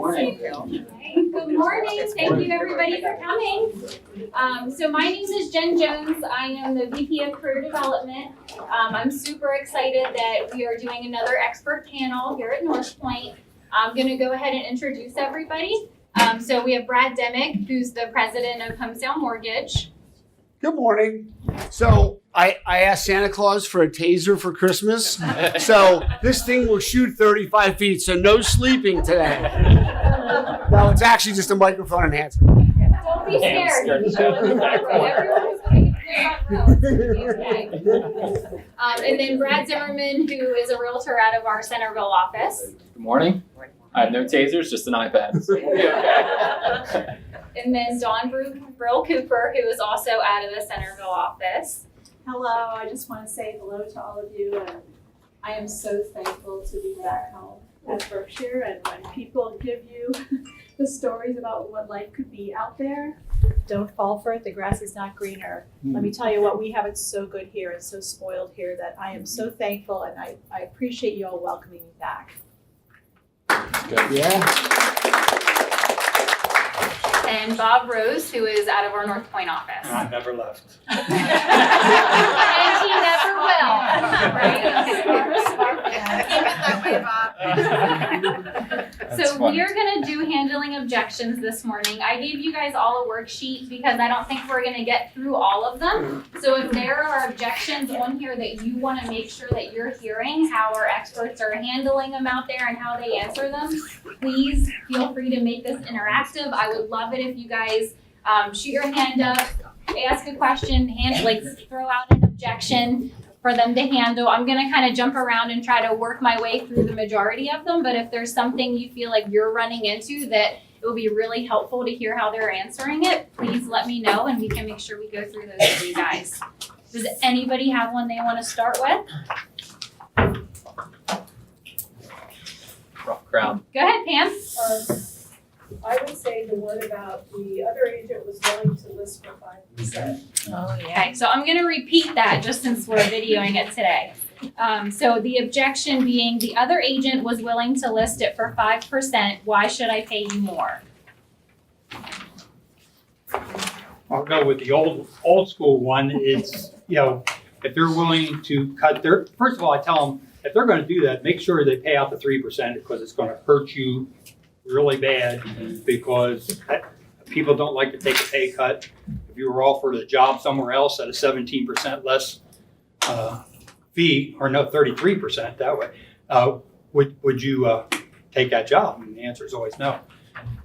morning. Good morning. Thank you everybody for coming. So my name is Jen Jones. I am the VP of Career Development. I'm super excited that we are doing another expert panel here at North Point. I'm going to go ahead and introduce everybody. So we have Brad Demick, who's the president of Homesale Mortgage. Good morning. So I asked Santa Claus for a taser for Christmas. So this thing will shoot 35 feet, so no sleeping today. No, it's actually just a microphone enhancer. Don't be scared. Everyone's going to get And then Brad Zimmerman, who is a realtor out of our Centerville office. Good morning. I have no tasers, just an iPad. And then Dawn Brill Cooper, who is also out of the Centerville office. Hello, I just want to say hello to all of you, and I am so thankful to be back home at Berkshire. And when people give you the stories about what life could be out there, don't fall for it. The grass is not greener. Let me tell you what, we have it so good here and so spoiled here that I am so thankful, and I appreciate you all welcoming me back. Good. Yeah. And Bob Rose, who is out of our North Point office. I never left. And he never will. So we are going to do handling objections this morning. I gave you guys all a worksheet because I don't think we're going to get through all of them. So if there are objections on here that you want to make sure that you're hearing how our experts are handling them out there and how they answer them, please feel free to make this interactive. I would love it if you guys shoot your hand up, ask a question, throw out an objection for them to handle. I'm going to kind of jump around and try to work my way through the majority of them, but if there's something you feel like you're running into that it will be really helpful to hear how they're answering it, please let me know and we can make sure we go through those with you guys. Does anybody have one they want to start with? Rough crowd. Go ahead, Pam. I would say the one about the other agent was willing to list for 5%. Okay, so I'm going to repeat that just since we're videoing it today. So the objection being the other agent was willing to list it for 5%. Why should I pay you more? I'll go with the old school one. It's, if they're willing to cut first of all, I tell them, if they're going to do that, make sure they pay out the 3% because it's going to hurt you really bad because people don't like to take a pay cut. If you were offered a job somewhere else at a 17% less fee, or no, 33% that way, would you take that job? And the answer is always no.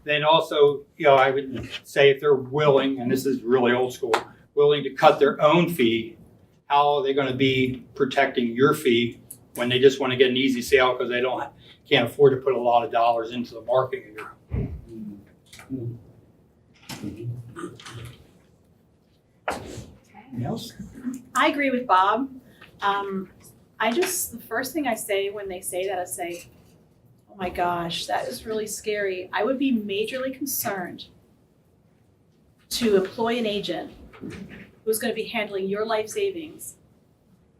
Then also, I would say if they're willing, and this is really old school, willing to cut their own fee, how are they going to be protecting your fee when they just want to get an easy sale because they can't afford to put a lot of dollars into the marketing? Anything else? I agree with Bob. The first thing I say when they say that, I say, oh my gosh, that is really scary. I would be majorly concerned to employ an agent who's going to be handling your life savings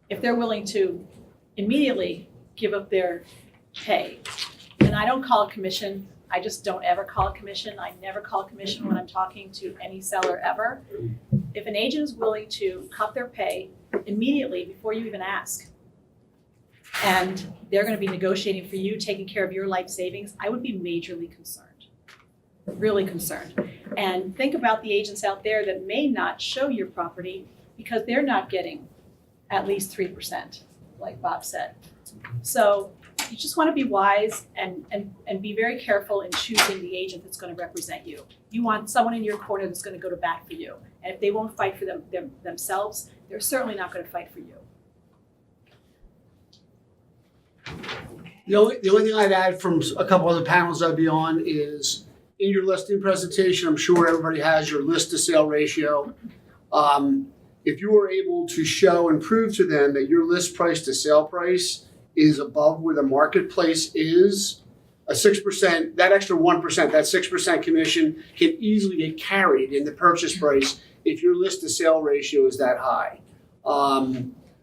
if they're willing to immediately give up their pay. And I don't call it commission. I just don't ever call it commission. I never call it commission when I'm talking to any seller ever. If an agent is willing to cut their pay immediately before you even ask, and they're going to be negotiating for you, taking care of your life savings, I would be majorly concerned, really concerned. And think about the agents out there that may not show your property because they're not getting at least 3%, like Bob said. So you just want to be wise and be very careful in choosing the agent that's going to represent you. You want someone in your corner that's going to go to bat for you. And if they won't fight for themselves, they're certainly not going to fight for you. The only thing I'd add from a couple other panels I'd be on is in your listing presentation, I'm sure everybody has your list to sale ratio. If you are able to show and prove to them that your list price to sale price is above where the marketplace is, a 6%, that extra 1%, that 6% commission can easily get carried in the purchase price if your list to sale ratio is that high.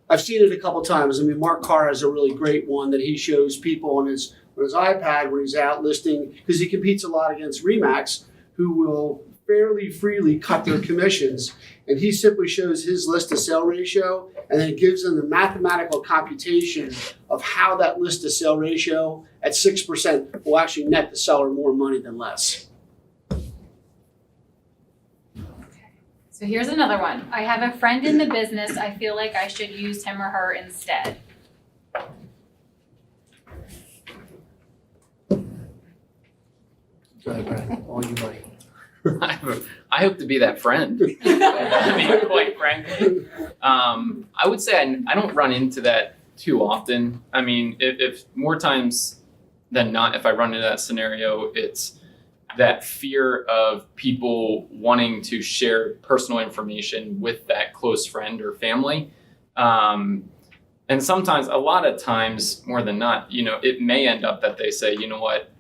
I've seen it a couple times. I mean, Mark Carr has a really great one that he shows people on his on his iPad when he's out listing, because he competes a lot against Remax, who will fairly freely cut their commissions. And he simply shows his list to sale ratio, and then it gives them the mathematical computation of how that list to sale ratio at 6% will actually net the seller more money than less. So here's another one. I have a friend in the business. I feel like I should use him or her instead. Go ahead, Brad. All you, buddy. I hope to be that friend. I mean, quite frankly, I would say I don't run into that too often. I mean, if more times than not, if I run into that scenario, it's that fear of people wanting to share personal information with that close friend or family. And sometimes, a lot of times, more than not, it may end up that they say, you know what,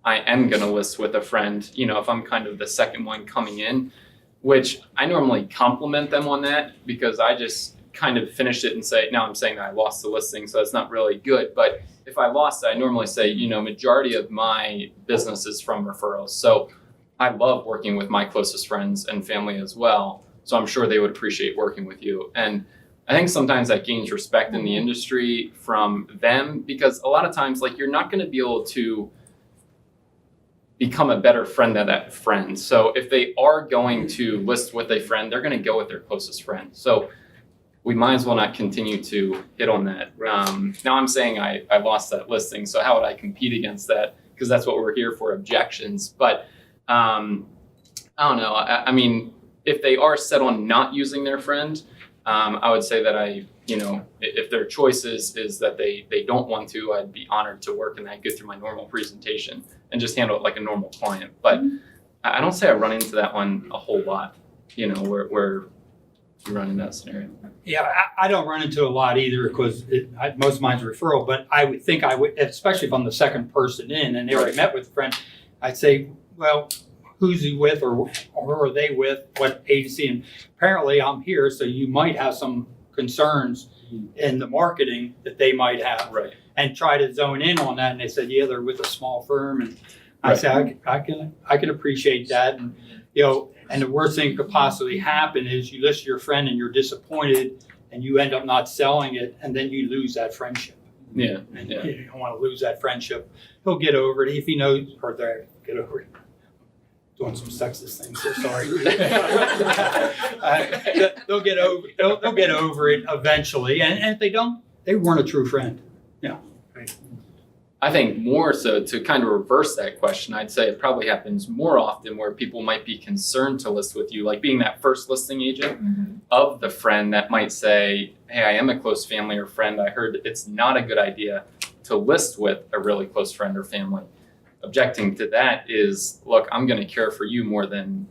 I am going to list with a friend, if I'm kind of the second one coming in, which I normally compliment them on that because I just kind of finish it and say, now I'm saying that I lost the listing, so it's not really good. But if I lost it, I normally say, majority of my business is from referrals. So I love working with my closest friends and family as well. So I'm sure they would appreciate working with you. And I think sometimes that gains respect in the industry from them because a lot of times, you're not going to be able to become a better friend than that friend. So if they are going to list with a friend, they're going to go with their closest friend. So we might as well not continue to hit on that. Now I'm saying I lost that listing, so how would I compete against that? Because that's what we're here for, objections. But I don't know. I mean, if they are set on not using their friend, I would say that if their choice is that they don't want to, I'd be honored to work and I'd go through my normal presentation and just handle it like a normal client. But I don't say I run into that one a whole lot, where you run into that scenario. Yeah, I don't run into a lot either because most of mine's referral, but I would think I would, especially if I'm the second person in and they already met with a friend, I'd say, well, who's he with or who are they with, what agency? And apparently I'm here, so you might have some concerns in the marketing that they might have. Right. And try to zone in on that. And they said, yeah, they're with a small firm. And I said, I can appreciate that. And, and the worst thing that could possibly happen is you list your friend and you're disappointed and you end up not selling it and then you lose that friendship. Yeah. And you don't want to lose that friendship. He'll get over it if he knows, or they get over it. Doing some sexist things, so sorry. They'll get over it eventually. And if they don't, they weren't a true friend. Yeah. I think more so to kind of reverse that question, I'd say it probably happens more often where people might be concerned to list with you, like being that first listing agent of the friend that might say, hey, I am a close family or friend. I heard it's not a good idea to list with a really close friend or family. Objecting to that is, look, I'm going to care for you more than,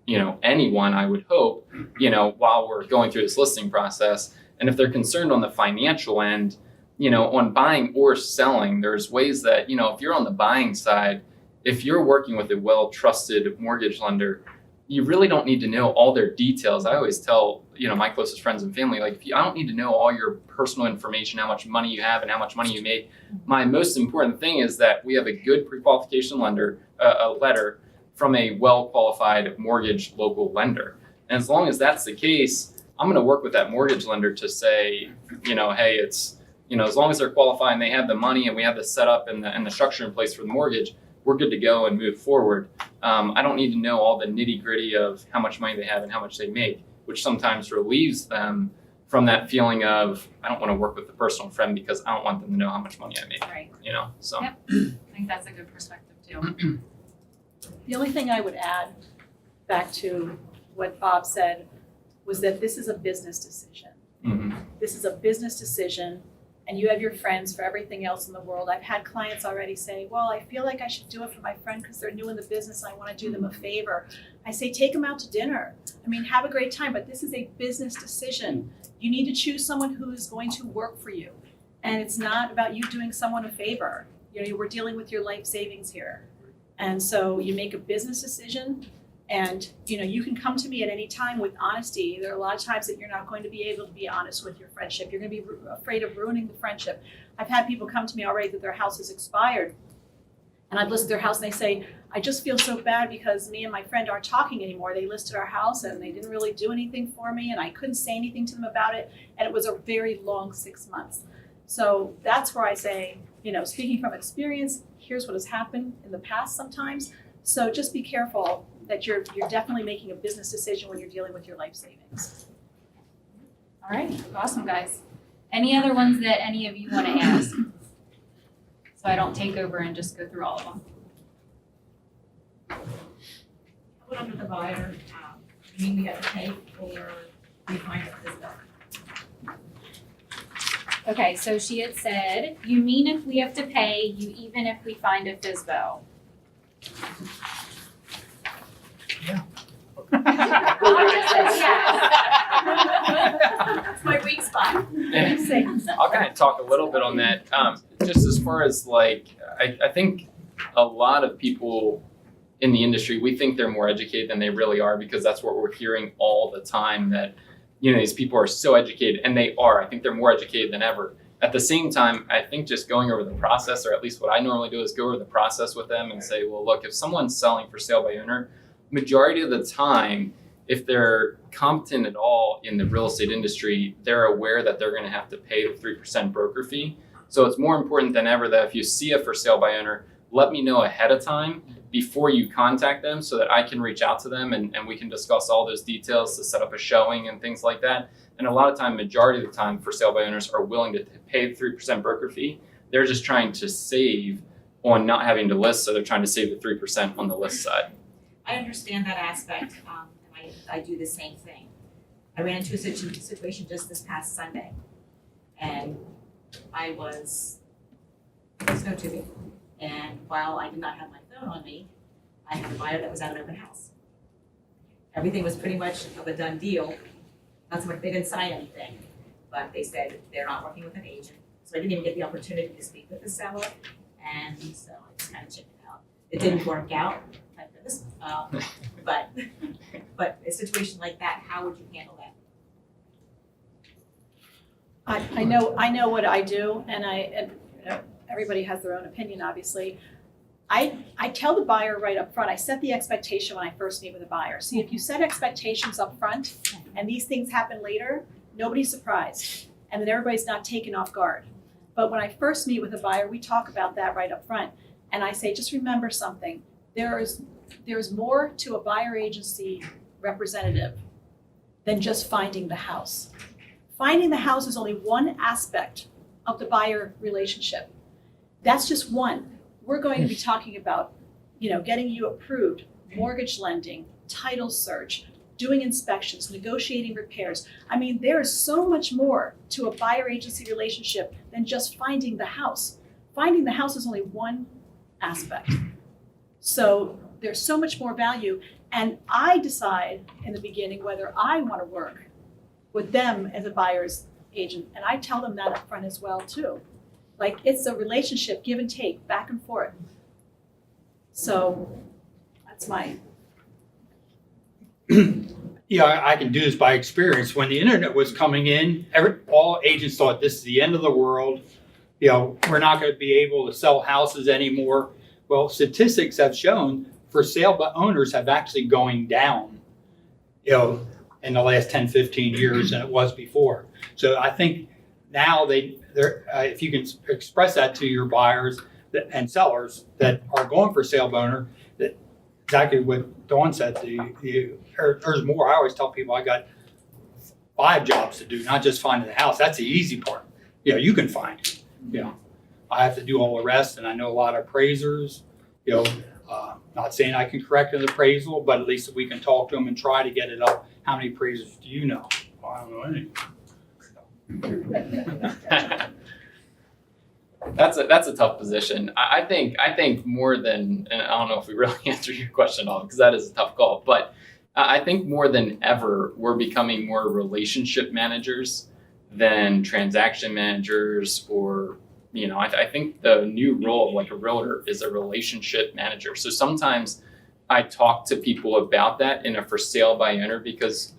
anyone, I would hope, while we're going through this listing process. And if they're concerned on the financial end, on buying or selling, there's ways that, if you're on the buying side, if you're working with a well-trusted mortgage lender, you really don't need to know all their details. I always tell, my closest friends and family, I don't need to know all your personal information, how much money you have and how much money you make. My most important thing is that we have a good pre-qualification lender, a letter from a well-qualified mortgage local lender. And as long as that's the case, I'm going to work with that mortgage lender to say, hey, it's, as long as they're qualified and they have the money and we have the setup and the structure in place for the mortgage, we're good to go and move forward. I don't need to know all the nitty gritty of how much money they have and how much they make, which sometimes relieves them from that feeling of, I don't want to work with the personal friend because I don't want them to know how much money I make. Right. So. Yep. I think that's a good perspective too. The only thing I would add back to what Bob said was that this is a business decision. Mm-hmm. This is a business decision, and you have your friends for everything else in the world. I've had clients already say, well, I feel like I should do it for my friend because they're new in the business and I want to do them a favor. I say, take them out to dinner. Have a great time, but this is a business decision. You need to choose someone who is going to work for you. And it's not about you doing someone a favor. We're dealing with your life savings here. And so you make a business decision. And, you can come to me at any time with honesty. There are a lot of times that you're not going to be able to be honest with your friendship. You're going to be afraid of ruining the friendship. I've had people come to me already that their house is expired. And I've listed their house and they say, I just feel so bad because me and my friend aren't talking anymore. They listed our house and they didn't really do anything for me and I couldn't say anything to them about it. And it was a very long 6 months. So that's where I say, speaking from experience, here's what has happened in the past sometimes. So just be careful that you're definitely making a business decision when you're dealing with your life savings. All right, awesome, guys. Any other ones that any of you want to ask? So I don't take over and just go through all of them. What under the buyer, you mean we have to pay or we find it this done? Okay, so she had said, you mean if we have to pay you even if we find a FSBO? That's my weak spot. I'll kind of talk a little bit on that. Just as far as I think a lot of people in the industry, we think they're more educated than they really are because that's what we're hearing all the time, that these people are so educated, and they are. I think they're more educated than ever. At the same time, I think just going over the process, or at least what I normally do, is go over the process with them and say, well, look, if someone's selling for sale by owner, majority of the time, if they're competent at all in the real estate industry, they're aware that they're going to have to pay the 3% broker fee. So it's more important than ever that if you see a for sale by owner, let me know ahead of time before you contact them so that I can reach out to them and we can discuss all those details to set up a showing and things like that. And a lot of time, majority of the time, for sale by owners are willing to pay the 3% broker fee. They're just trying to save on not having to list, so they're trying to save the 3% on the list side. I understand that aspect, and I do the same thing. I ran into a situation just this past Sunday, and I was snow tubing, and while I did not have my phone on me, I had a buyer that was at an open house. Everything was pretty much of a done deal. Not so much, they didn't sign anything, but they said they're not working with an agent. So I didn't even get the opportunity to speak with the seller, and so I just kind of checked it out. It didn't work out, thank goodness. But a situation like that, how would you handle that? I know what I do, and everybody has their own opinion, obviously. I tell the buyer right up front, I set the expectation when I first meet with a buyer. See, if you set expectations up front and these things happen later, nobody's surprised, and then everybody's not taken off guard. But when I first meet with a buyer, we talk about that right up front, and I say, just remember something. There is more to a buyer agency representative than just finding the house. Finding the house is only one aspect of the buyer relationship. That's just one. We're going to be talking about, getting you approved, mortgage lending, title search, doing inspections, negotiating repairs. I mean, there is so much more to a buyer agency relationship than just finding the house. Finding the house is only one aspect. So there's so much more value. And I decide in the beginning whether I want to work with them as a buyer's agent. And I tell them that up front as well, too. Like, it's a relationship, give and take, back and forth. So that's my. I can do this by experience. When the internet was coming in, all agents thought this is the end of the world. We're not going to be able to sell houses anymore. Well, statistics have shown for sale by owners have actually going down, in the last 10, 15 years than it was before. So I think now if you can express that to your buyers and sellers that are going for sale by owner, that exactly what Dawn said to you, there's more. I always tell people I got 5 jobs to do, not just finding the house. That's the easy part. You can find it. I have to do all the rest, and I know a lot of appraisers. Not saying I can correct an appraisal, but at least if we can talk to them and try to get it up. How many appraisers do you know? Well, I don't know any. That's a tough position. I think more than, and I don't know if we really answered your question at all, because that is a tough call, but I think more than ever, we're becoming more relationship managers than transaction managers, or, I think the new role of a realtor is a relationship manager. So sometimes I talk to people about that in a for sale by owner, because,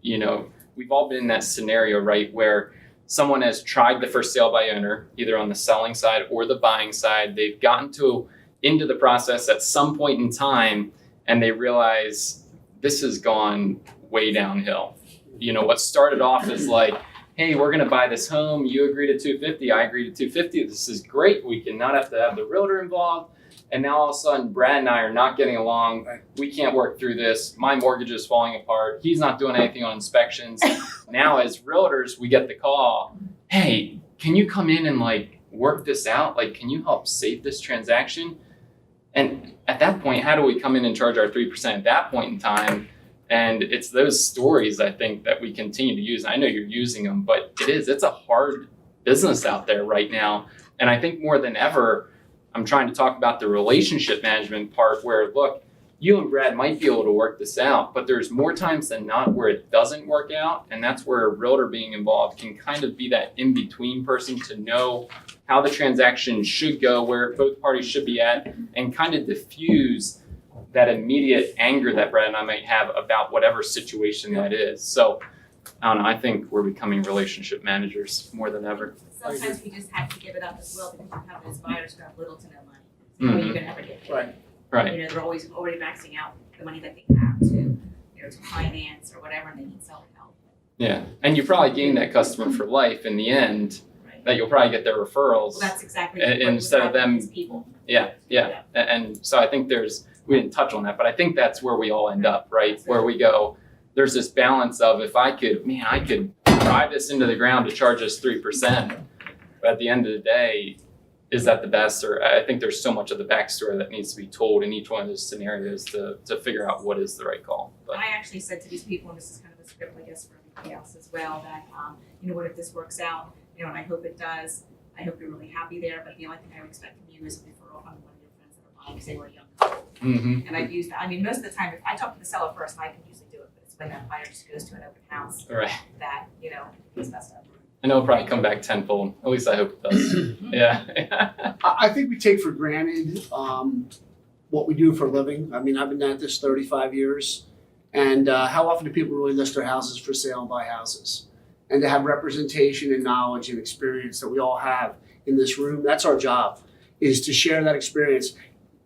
we've all been in that scenario, right, where someone has tried the for sale by owner, either on the selling side or the buying side. They've gotten to into the process at some point in time and they realize this has gone way downhill. You know, what started off as like, hey, we're gonna buy this home, you agree to 250, I agree to 250, this is great, we can not have to have the realtor involved. And now all of a sudden, Brad and I are not getting along. We can't work through this. My mortgage is falling apart. He's not doing anything on inspections. Now, as realtors, we get the call, hey, can you come in and like work this out? Like, can you help save this transaction? And at that point, how do we come in and charge our 3% at that point in time? And it's those stories, I think, that we continue to use. I know you're using them, but it's a hard business out there right now. And I think more than ever, I'm trying to talk about the relationship management part where, look, you and Brad might be able to work this out, but there's more times than not where it doesn't work out. And that's where a realtor being involved can kind of be that in-between person to know how the transaction should go, where both parties should be at, and kind of diffuse that immediate anger that Brad and I might have about whatever situation that is. So I don't know, I think we're becoming relationship managers more than ever. Sometimes we just have to give it up as well because you have those buyers who have little to no money. So how are you gonna ever get paid? Right. You know, they're always already maxing out the money that they have to, you know, to finance or whatever, and they need self help. Yeah, and you probably gain that customer for life in the end, Right. that you'll probably get their referrals. Well, that's exactly And what instead of them- is people. Yeah. And so I think we didn't touch on that, but I think that's where we all end up, right? Where we go, there's this balance of if I could drive this into the ground to charge us 3%, but at the end of the day, is that the best? Or I think there's so much of the backstory that needs to be told in each one of those scenarios to figure out what is the right call. But I actually said to these people, and this is kind of a script, I guess, for everybody else as well, that, you know, what if this works out, you know, and I hope it does. I hope you're really happy there, but the only thing I would expect from you is a referral on one of your friends that are buying, say we're a young couple. Mhm. And I've used that. I mean, most of the time, if I talk to the seller first, I can usually do it, but it's when that buyer just goes to an open house All right. that, you know, it's messed up. I know it'll probably come back tenfold. At least I hope it does. Yeah. I think we take for granted what we do for a living. I mean, I've been at this 35 years. And how often do people really list their houses for sale and buy houses? And to have representation and knowledge and experience that we all have in this room, that's our job, is to share that experience,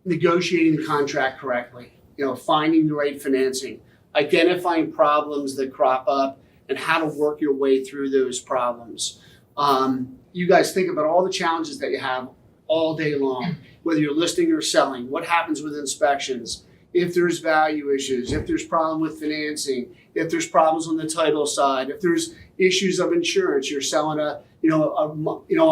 negotiating the contract correctly, you know, finding the right financing, identifying problems that crop up, and how to work your way through those problems. You guys think about all the challenges that you have all day long, whether you're listing or selling, what happens with inspections, if there's value issues, if there's problem with financing, if there's problems on the title side, if there's issues of insurance, you're selling a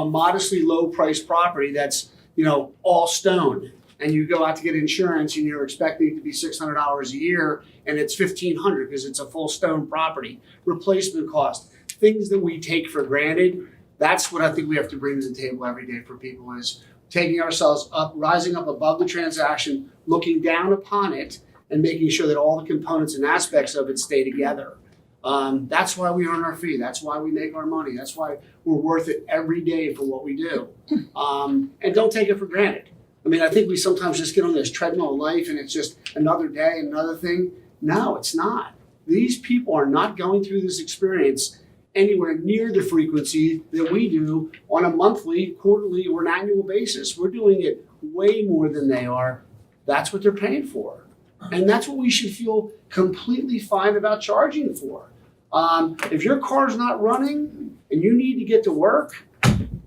modestly low priced property that's, you know, all stone, and you go out to get insurance and you're expecting it to be $600 a year and it's $1,500 because it's a full stone property. Replacement cost, things that we take for granted. That's what I think we have to bring to the table every day for people, is taking ourselves up, rising up above the transaction, looking down upon it, and making sure that all the components and aspects of it stay together. That's why we earn our fee. That's why we make our money. That's why we're worth it every day for what we do. And don't take it for granted. I mean, I think we sometimes just get on this treadmill of life and it's just another day, another thing. No, it's not. These people are not going through this experience anywhere near the frequency that we do on a monthly, quarterly, or an annual basis. We're doing it way more than they are. That's what they're paying for. And that's what we should feel completely fine about charging for. If your car's not running and you need to get to work,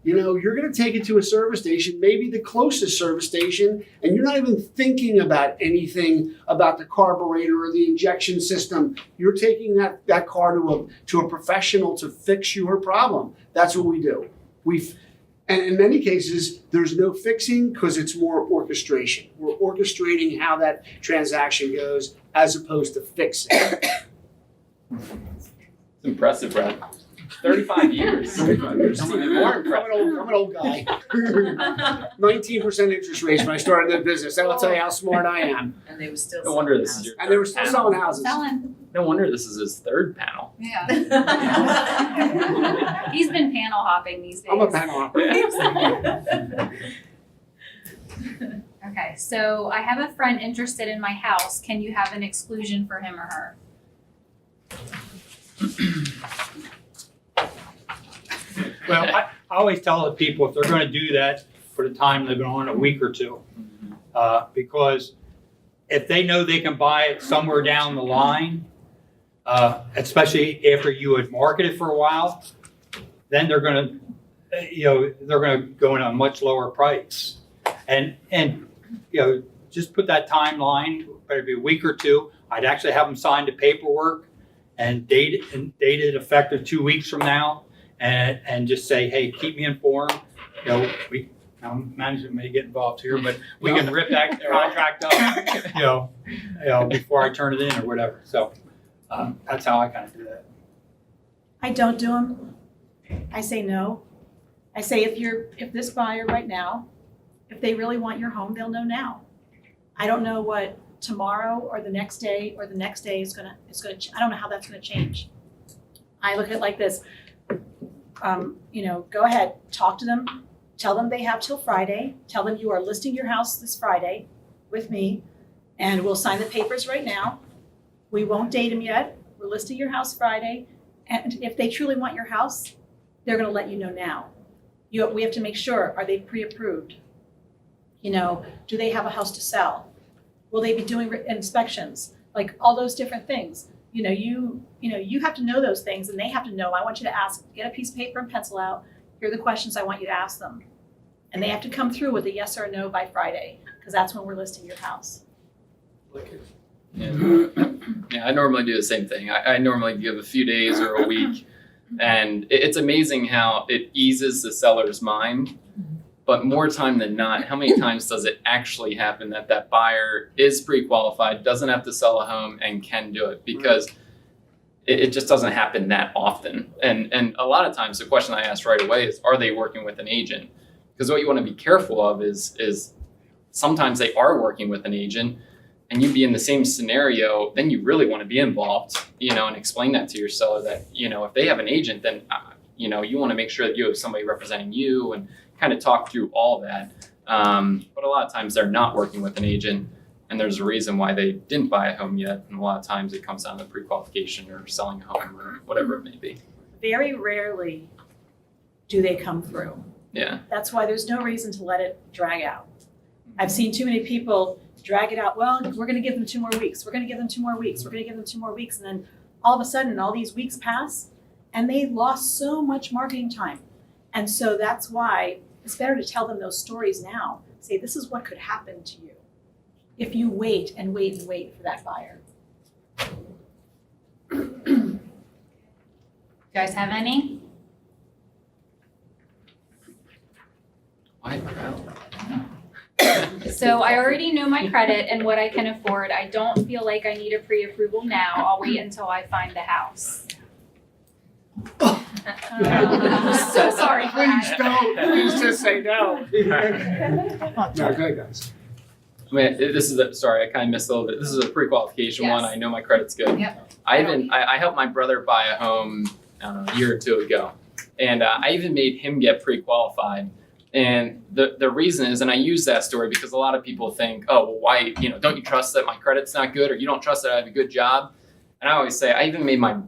you know, you're going to take it to a service station, maybe the closest service station, and you're not even thinking about anything about the carburetor or the injection system. You're taking that car to a professional to fix your problem. That's what we do. And in many cases, there's no fixing because it's more orchestration. We're orchestrating how that transaction goes as opposed to fixing. It's impressive, Brad. 35 years. 35 years. That's even more impressive. I'm an old guy. 19% interest rates when I started the business. That will tell you how smart I am. And they were still. No wonder this is your And they were still third selling panel. houses. Selling. No wonder this is his third panel. Yeah. He's been panel hopping these days. I'm a panel operator. Okay, so I have a friend interested in my house. Can you have an exclusion for him or her? Well, I always tell the people if they're gonna do that for the time they've been on, a week or two, Because if they know they can buy it somewhere down the line, especially after you had marketed for a while, then they're gonna, they're gonna go in a much lower price. And just put that timeline, maybe a week or two. I'd actually have them sign the paperwork and date it effective 2 weeks from now, and just say, hey, keep me informed. Management may get involved here, but we can rip that contract up, before I turn it in or whatever. So that's how I kind of do that. I don't do them. I say no. I say if this buyer right now, if they really want your home, they'll know now. I don't know what tomorrow or the next day is gonna. I don't know how that's gonna change. I look at it like this. Go ahead, talk to them. Tell them they have till Friday. Tell them you are listing your house this Friday with me, and we'll sign the papers right now. We won't date them yet. We're listing your house Friday, and if they truly want your house, they're going to let you know now. We have to make sure, are they pre-approved? Do they have a house to sell? Will they be doing inspections? Like all those different things. You have to know those things, and they have to know. I want you to get a piece of paper and pencil out. Here are the questions I want you to ask them. And they have to come through with a yes or a no by Friday, because that's when we're listing your house. Yeah, I normally do the same thing. I normally give a few days or a week, and it's amazing how it eases the seller's mind. But more time than not, how many times does it actually happen that buyer is pre-qualified, doesn't have to sell a home, and can do it? Because it just doesn't happen that often. And a lot of times the question I ask right away is, are they working with an agent? Because what you want to be careful of is sometimes they are working with an agent, and you'd be in the same scenario, then you really want to be involved, and explain that to your seller that, if they have an agent, then, you want to make sure that you have somebody representing you and kind of talk through all that. But a lot of times they're not working with an agent, and there's a reason why they didn't buy a home yet. And a lot of times it comes down to pre-qualification or selling a home or whatever it may be. Very rarely do they come through. Yeah. That's why there's no reason to let it drag out. I've seen too many people drag it out. Well, we're going to give them 2 more weeks. We're going to give them 2 more weeks. We're going to give them 2 more weeks. And then all of a sudden, all these weeks pass, and they lost so much marketing time. And so that's why it's better to tell them those stories now. Say, this is what could happen to you if you wait and wait and wait for that buyer. You guys have any? Why? So I already know my credit and what I can afford. I don't feel like I need a pre-approval now. I'll wait until I find the house. So sorry for Please that. don't. Please just say no. No, go ahead, guys. I mean, sorry, I kind of missed a little bit. This is a pre-qualification one. Yes. I know my credit's good. Yep. I helped my brother buy a home, I don't know, a year or two ago. And I even made him get pre-qualified. And the reason is, and I use that story because a lot of people think, oh, well, why, don't you trust that my credit's not good, or you don't trust that I have a good job? And I always say, I even made my own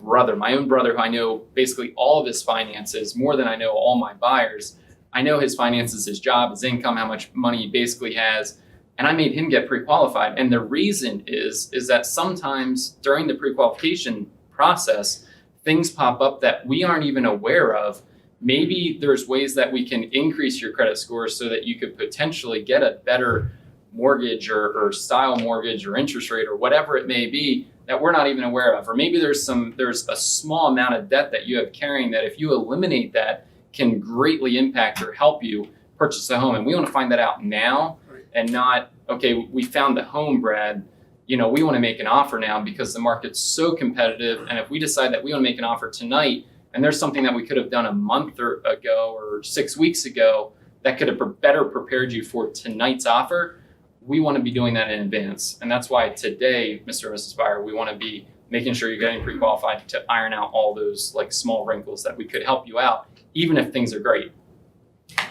brother, who I know basically all of his finances, more than I know all my buyers. I know his finances, his job, his income, how much money he basically has. And I made him get pre-qualified. And the reason is that sometimes during the pre-qualification process, things pop up that we aren't even aware of. Maybe there's ways that we can increase your credit score so that you could potentially get a better mortgage or style mortgage or interest rate or whatever it may be that we're not even aware of. Or maybe there's a small amount of debt that you have carrying that if you eliminate that can greatly impact or help you purchase a home. And we want to find that out now and not, okay, we found the home, Brad. We want to make an offer now because the market's so competitive. And if we decide that we want to make an offer tonight, and there's something that we could have done a month ago or 6 weeks ago that could have better prepared you for tonight's offer, we want to be doing that in advance. And that's why today, Mr. and Mrs. Buyer, we want to be making sure you're getting pre-qualified to iron out all those like small wrinkles that we could help you out, even if things are great.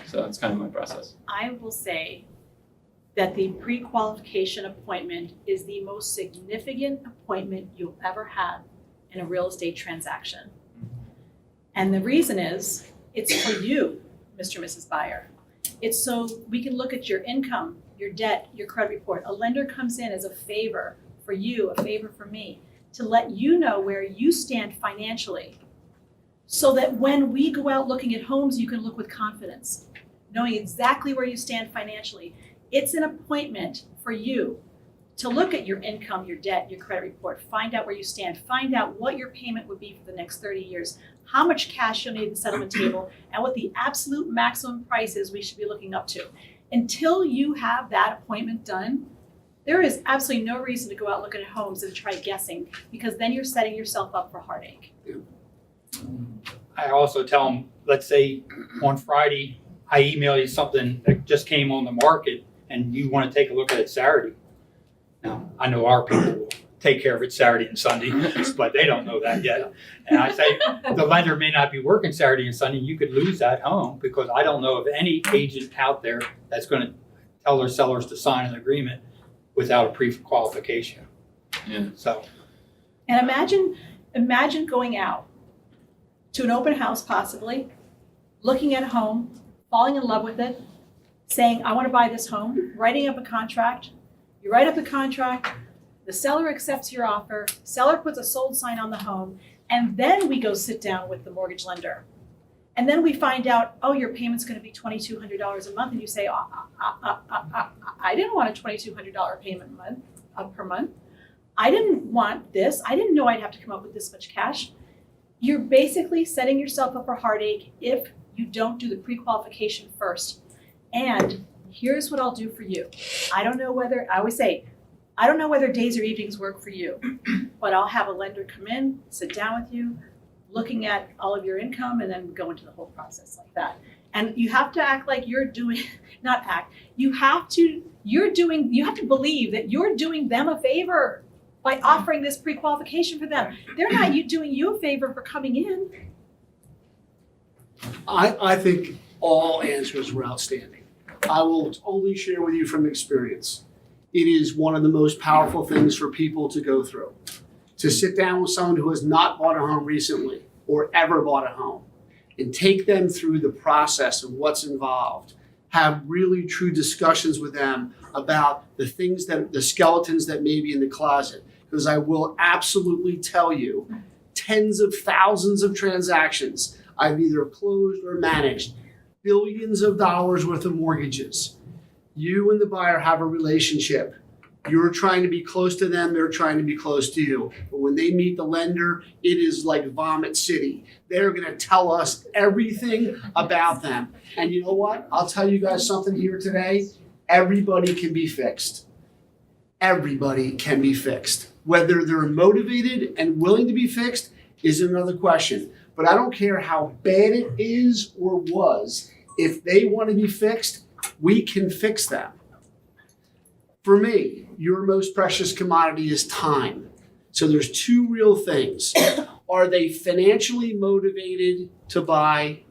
So that's kind of my process. I will say that the pre-qualification appointment is the most significant appointment you'll ever have in a real estate transaction. And the reason is, it's for you, Mr. and Mrs. Buyer. It's so we can look at your income your debt, your credit report. A lender comes in as a favor for you, a favor for me, to let you know where you stand financially, so that when we go out looking at homes, you can look with confidence, knowing exactly where you stand financially. It's an appointment for you to look at your income, your debt, your credit report, find out where you stand, find out what your payment would be for the next 30 years, how much cash you'll need at the settlement table, and what the absolute maximum price is we should be looking up to. Until you have that appointment done, there is absolutely no reason to go out looking at homes and try guessing, because then you're setting yourself up for heartache. I also tell them, let's say on Friday, I email you something that just came on the market and you want to take a look at it Saturday. Now, I know our people will take care of it Saturday and Sunday, but they don't know that yet. And I say, the lender may not be working Saturday and Sunday. You could lose that home, because I don't know of any agent out there that's going to tell their sellers to sign an agreement without a pre-qualification. Yeah. So, And imagine going out to an open house possibly, looking at a home, falling in love with it, saying, I want to buy this home, writing up a contract. You write up the contract, the seller accepts your offer, seller puts a sold sign on the home, and then we go sit down with the mortgage lender. And then we find out, oh, your payment's going to be $2,200 a month, and you say, I didn't want a $2,200 payment per month. I didn't want this. I didn't know I'd have to come up with this much cash. You're basically setting yourself up for heartache if you don't do the pre-qualification first. And here's what I'll do for you. I always say, I don't know whether days or evenings work for you, but I'll have a lender come in, sit down with you, looking at all of your income, and then go into the whole process like that. And you have to act like you're doing, not act, you have to believe that you're doing them a favor by offering this pre-qualification for them. They're not doing you a favor for coming in. I think all answers were outstanding. I will only share with you from experience. It is one of the most powerful things for people to go through. To sit down with someone who has not bought a home recently or ever bought a home and take them through the process of what's involved. Have really true discussions with them about the skeletons that may be in the closet. Because I will absolutely tell you, tens of thousands of transactions I've either closed or managed, billions of dollars worth of mortgages. You and the buyer have a relationship. You're trying to be close to them, they're trying to be close to you. But when they meet the lender, it is like Vomit City. They're gonna tell us everything about them. And you know what? I'll tell you guys something here today. Everybody can be fixed. Everybody can be fixed. Whether they're motivated and willing to be fixed is another question. But I don't care how bad it is or was. If they want to be fixed, we can fix them. For me, your most precious commodity is time. So there's two real things. Are they financially motivated to buy?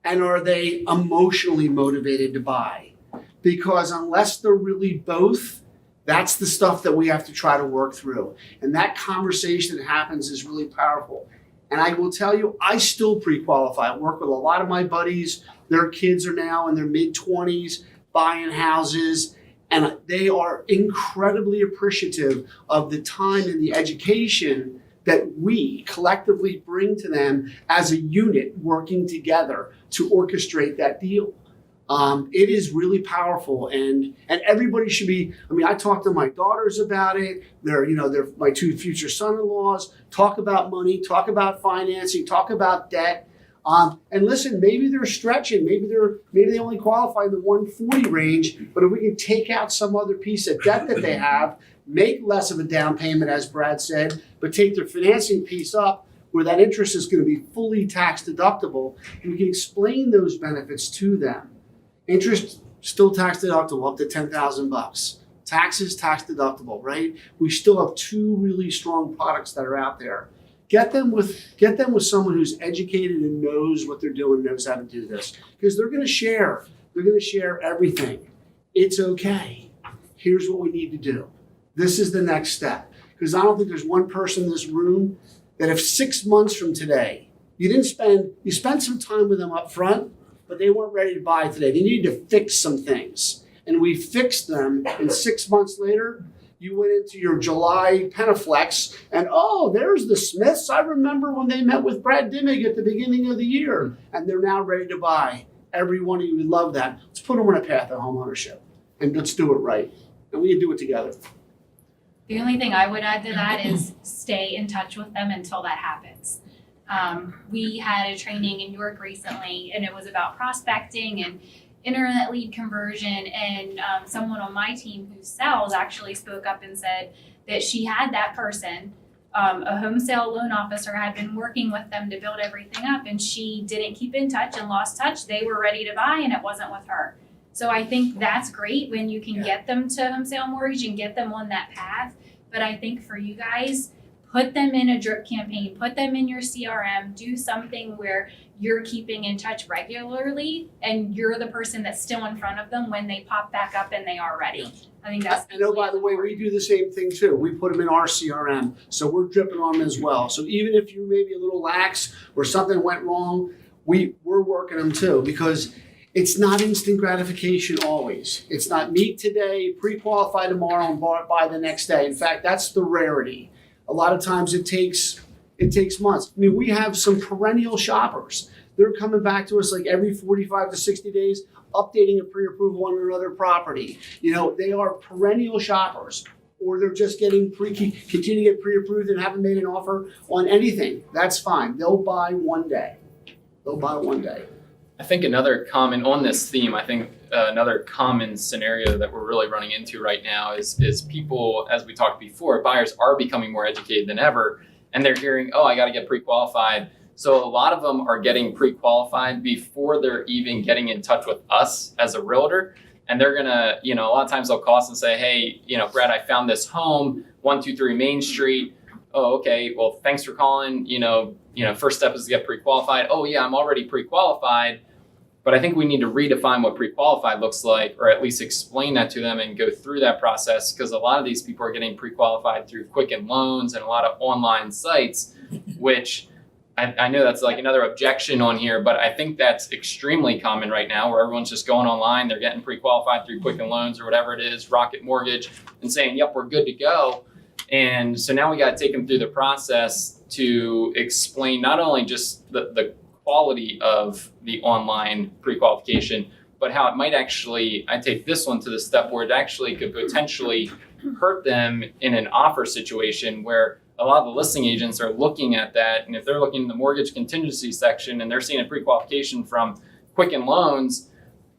And are they emotionally motivated to buy? Because unless they're really both, that's the stuff that we have to try to work through. And that conversation that happens is really powerful. And I will tell you, I still pre-qualify. I work with a lot of my buddies. Their kids are now in their mid-20s buying houses. And they are incredibly appreciative of the time and the education that we collectively bring to them as a unit working together to orchestrate that deal. It is really powerful, and everybody should be. I mean, I talk to my daughters about it. They're my two future son-in-laws. Talk about money, talk about financing, talk about debt. And listen, maybe they're stretching. Maybe they only qualify in the 140 range. But if we can take out some other piece of debt that they have, make less of a down payment, as Brad said, but take their financing piece up, where that interest is going to be fully tax deductible, and we can explain those benefits to them. Interest still tax deductible up to $10,000. Taxes tax deductible, right? We still have two really strong products that are out there. Get them with someone who's educated and knows what they're doing, knows how to do this, because they're going to share. They're going to share everything. It's okay. Here's what we need to do. This is the next step. Because I don't think there's one person in this room that if 6 months from today, you spent some time with them up front, but they weren't ready to buy today. They needed to fix some things. and we fixed them, and 6 months later, you went into your July Penaflex and, oh, there's the Smiths. I remember when they met with Brad Dimmick at the beginning of the year, and they're now ready to buy. Every one of you would love that. Let's put them on a path of homeownership, and let's do it right. And we can do it together. The only thing I would add to that is stay in touch with them until that happens. We had a training in York recently, and it was about prospecting and internet lead conversion, and someone on my team who sells actually spoke up and said that she had that person, a home sale loan officer had been working with them to build everything up, and she didn't keep in touch and lost touch. They were ready to buy and it wasn't with her. So I think that's great when you can get them to home sale mortgage and get them on that path. But I think for you guys, put them in a drip campaign, put them in your CRM, do something where you're keeping in touch regularly and you're the person that's still in front of them when they pop back up and they are ready. I think that's. And oh, by the way, we do the same thing too. We put them in our CRM, so we're dripping on them as well. So even if you may be a little lax or something went wrong, we're working them too, because it's not instant gratification always. It's not meet today, pre-qualify tomorrow, and buy the next day. In fact, that's the rarity. A lot of times it takes months. I mean, we have some perennial shoppers. They're coming back to us like every 45 to 60 days, updating a pre-approval on another property. You know, they are perennial shoppers, or they're just continue to get pre-approved and haven't made an offer on anything. That's fine. They'll buy one day. I think another common on this theme, another common scenario that we're really running into right now is people, as we talked before, buyers are becoming more educated than ever, and they're hearing, oh, I got to get pre-qualified. So a lot of them are getting pre-qualified before they're even getting in touch with us as a realtor. And they're gonna, a lot of times they'll call us and say, hey, Brad, I found this home, 123 Main Street. Oh, okay. Well, thanks for calling. First step is to get pre-qualified. Oh yeah, I'm already pre-qualified. But I think we need to redefine what pre-qualified looks like, or at least explain that to them and go through that process, because a lot of these people are getting pre-qualified through Quicken Loans and a lot of online sites, which I know that's like another objection on here, but I think that's extremely common right now, where everyone's just going online, they're getting pre-qualified through Quicken Loans or whatever it is, Rocket Mortgage, and saying, yep, we're good to go. And so now we got to take them through the process to explain not only just the quality of the online pre-qualification, but how it might actually, I take this one to the step where it actually could potentially hurt them in an offer situation, where a lot of the listing agents are looking at that. And if they're looking in the mortgage contingency section and they're seeing a pre-qualification from Quicken Loans,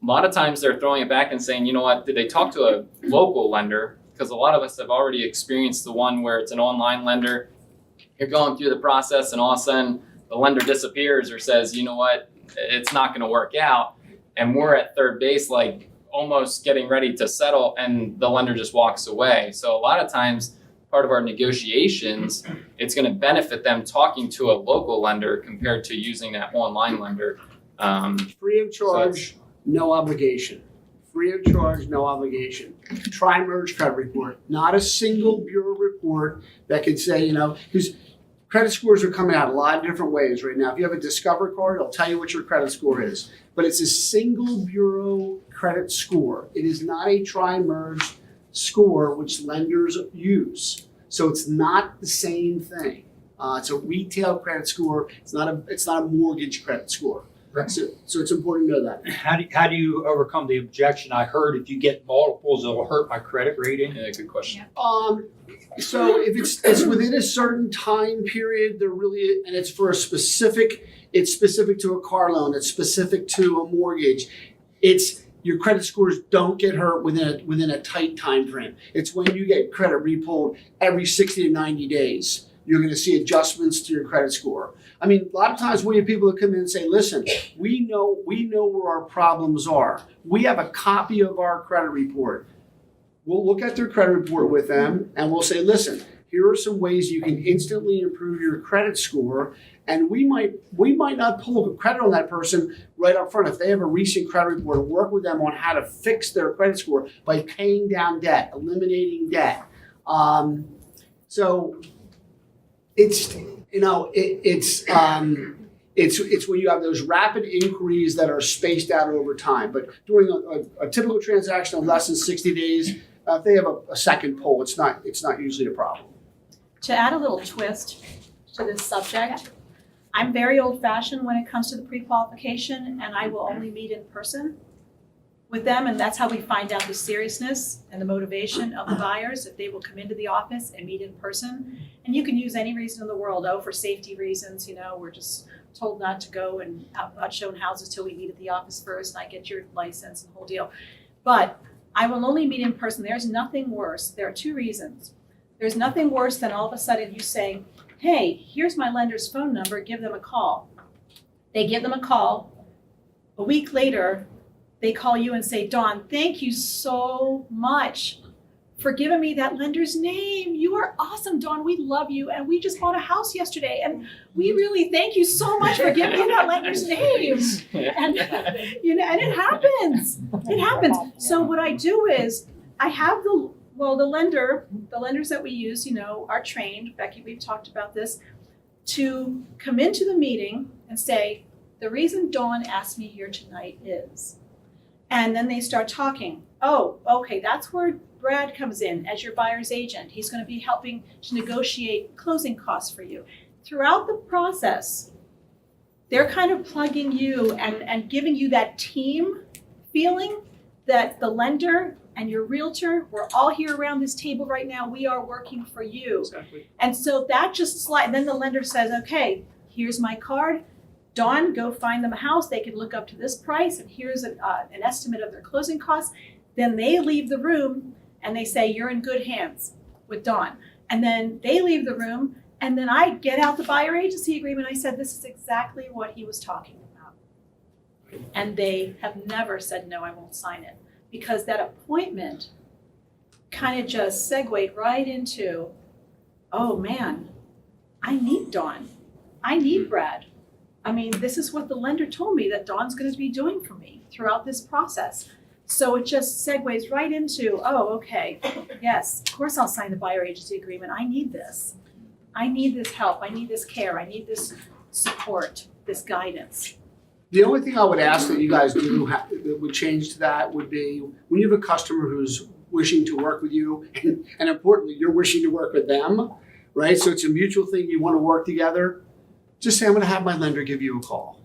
a lot of times they're throwing it back and saying, you know what, did they talk to a local lender? Because a lot of us have already experienced the one where it's an online lender. You're going through the process and all of a sudden the lender disappears or says, you know what, it's not going to work out. And we're at third base, like almost getting ready to settle, and the lender just walks away. So a lot of times, part of our negotiations, it's going to benefit them talking to a local lender compared to using that online lender. Free of charge, no obligation. Free of charge, no obligation. Tri-merge credit report. Not a single bureau report that could say, because credit scores are coming out a lot of different ways right now. If you have a Discover card, it'll tell you what your credit score is. But it's a single bureau credit score. It is not a tri-merge score which lenders use. So it's not the same thing. It's a retail credit score. It's not a mortgage credit score. Right. So it's important to know that. How do you overcome the objection? I heard if you get multiples, it'll hurt my credit rating. Yeah, good question. So if it's within a certain time period, and it's for it's specific to a car loan, it's specific to a mortgage. Your credit scores don't get hurt within a tight time frame. It's when you get credit repulled every 60 to 90 days, you're going to see adjustments to your credit score. I mean, a lot of times we have people that come in and say, listen, we know where our problems are. We have a copy of our credit report. We'll look at their credit report with them and we'll say, listen, here are some ways you can instantly improve your credit score. And we might not pull credit on that person right up front. If they have a recent credit report, work with them on how to fix their credit score by paying down debt, eliminating debt. So it's It's when you have those rapid inquiries that are spaced out over time. But during a typical transaction of less than 60 days, if they have a second pull, it's not usually a problem. To add a little twist to this subject, I'm very old-fashioned when it comes to the pre-qualification, and I will only meet in person with them, and that's how we find out the seriousness and the motivation of the buyers, if they will come into the office and meet in person. And you can use any reason in the world, for safety reasons, we're just told not to go and out shown houses till we meet at the office first, and I get your license and the whole deal. But I will only meet in person. There's nothing worse. There are two reasons. There's nothing worse than all of a sudden you saying, hey, here's my lender's phone number, give them a call. They give them a call. A week later, they call you and say, Dawn, thank you so much for giving me that lender's name. You are awesome, Dawn. We love you. And we just bought a house yesterday. And we really thank you so much for giving me that lender's name. And, and it happens. It happens. So what I do is I have the lenders that we use, are trained. Becky, we've talked about this, to come into the meeting and say, the reason Dawn asked me here tonight is, and then they start talking. Oh, okay, that's where Brad comes in as your buyer's agent. He's going to be helping to negotiate closing costs for you. Throughout the process, they're kind of plugging you and giving you that team feeling that the lender and your realtor, we're all here around this table right now. We are working for you. Exactly. And so that just then the lender says, okay, here's my card. Dawn, go find them a house. They can look up to this price, and here's an estimate of their closing costs. Then they leave the room and they say, you're in good hands with Dawn. And then they leave the room, and then I get out the buyer agency agreement. I said, this is exactly what he was talking about. And they have never said, no, I won't sign it. Because that appointment kind of just segued right into, oh man, I need Dawn. I need Brad. I mean, this is what the lender told me that Dawn's going to be doing for me throughout this process. So it just segues right into, oh, okay, yes, of course I'll sign the buyer agency agreement. I need this. I need this help. I need this care. I need this support, this guidance. The only thing I would ask that you guys do that would change to that would be when you have a customer who's wishing to work with you, and importantly, you're wishing to work with them, right? So it's a mutual thing. You want to work together. Just say, I'm going to have my lender give you a call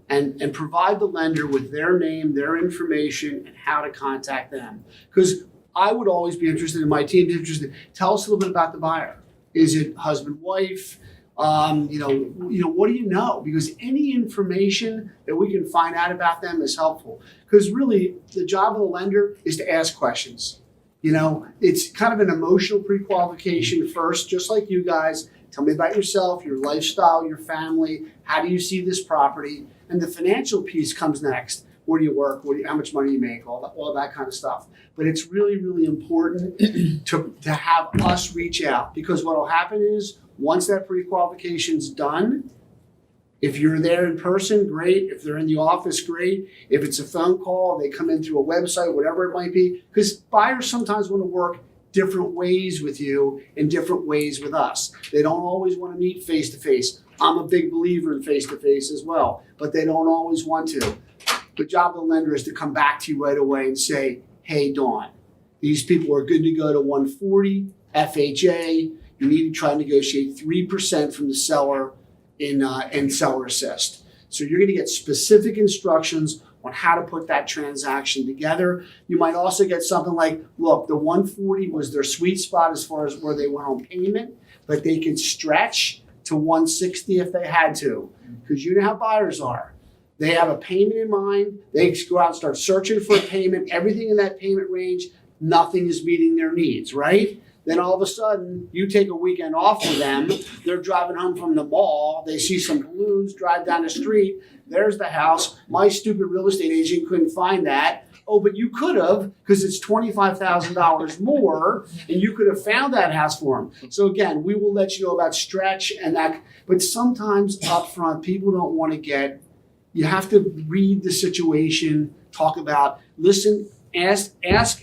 and provide the lender with their name, their information, and how to contact them. Because I would always be interested, and my team's interested. Tell us a little bit about the buyer. Is it husband, wife? What do you know? Because any information that we can find out about them is helpful. Because really, the job of the lender is to ask questions. It's kind of an emotional pre-qualification first, just like you guys. Tell me about yourself, your lifestyle, your family. How do you see this property? And the financial piece comes next. Where do you work? How much money you make? All that kind of stuff. But it's really, really important to have us reach out, because what will happen is once that pre-qualification is done, if you're there in person, great. If they're in the office, great. If it's a phone call, they come in through a website, whatever it might be. Because buyers sometimes want to work different ways with you and different ways with us. They don't always want to meet face-to-face. I'm a big believer in face-to-face as well, but they don't always want to. The job of the lender is to come back to you right away and say, hey, Dawn, these people are good to go to 140, FHA. You need to try to negotiate 3% from the seller in seller assist. So you're going to get specific instructions on how to put that transaction together. You might also get something like, look, the 140 was their sweet spot as far as where they went on payment, but they could stretch to 160 if they had to, because you know how buyers are. They have a payment in mind. They go out and start searching for a payment. Everything in that payment range, nothing is meeting their needs, right? Then all of a sudden, you take a weekend off for them. They're driving home from the mall. They see some balloons, drive down the street. There's the house. My stupid real estate agent couldn't find that. Oh, but you could have, because it's $25,000 more, and you could have found that house for them. So again, we will let you know about stretch and that. But sometimes up front, people don't want to get, you have to read the situation, talk about, listen, ask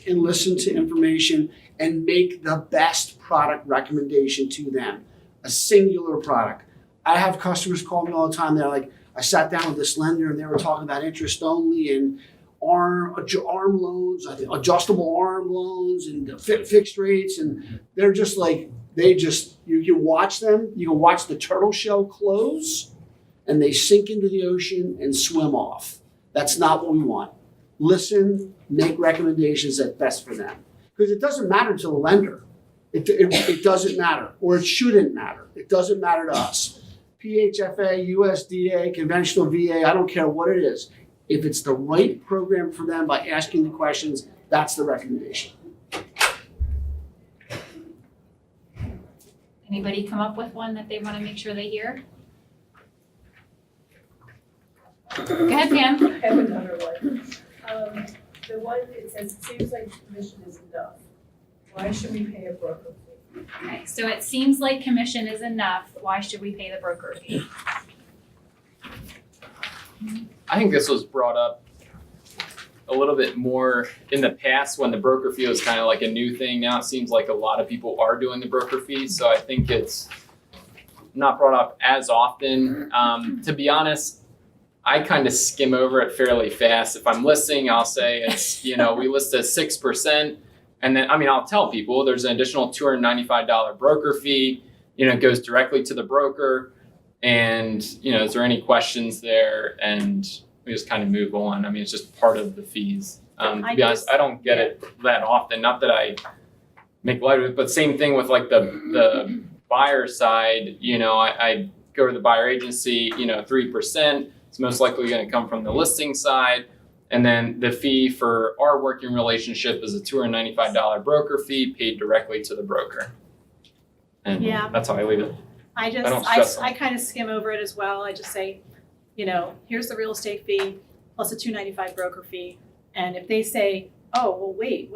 and listen to information, and make the best product recommendation to them. A singular product. I have customers call me all the time. They're like, I sat down with this lender and they were talking about interest only and arm loans, adjustable arm loans and fixed rates. And they're just like, you can watch them. You can watch the turtle shell close and they sink into the ocean and swim off. That's not what we want. Listen, make recommendations that's best for them. Because it doesn't matter to the lender. It doesn't matter, or it shouldn't matter. It doesn't matter to us. PHFA, USDA, conventional VA, I don't care what it is. If it's the right program for them by asking the questions, that's the recommendation. Anybody come up with one that they want to make sure they hear? Go ahead, Pam. I have another one. The one, it says, it seems like commission is enough. Why should we pay a broker fee? Okay, so it seems like commission is enough. Why should we pay the broker fee? I think this was brought up a little bit more in the past when the broker fee was kind of like a new thing. Now it seems like a lot of people are doing the broker fee, so I think it's not brought up as often. To be honest, I kind of skim over it fairly fast. If I'm listing, I'll say it's, we list at 6%. And then, I'll tell people there's an additional $295 broker fee, it goes directly to the broker. And, is there any questions there? And we just kind of move on. It's just part of the fees. To be honest, I don't get it that often. Not that I make light of it, but same thing with like the buyer side. I go to the buyer agency, 3%. It's most likely going to come from the listing side. And then the fee for our working relationship is a $295 broker fee paid directly to the broker. And Yeah. that's how I leave it. I don't stress I kind of skim over it as well. I just say, here's the real estate fee plus a $295 broker fee. And if they say, oh, well, wait,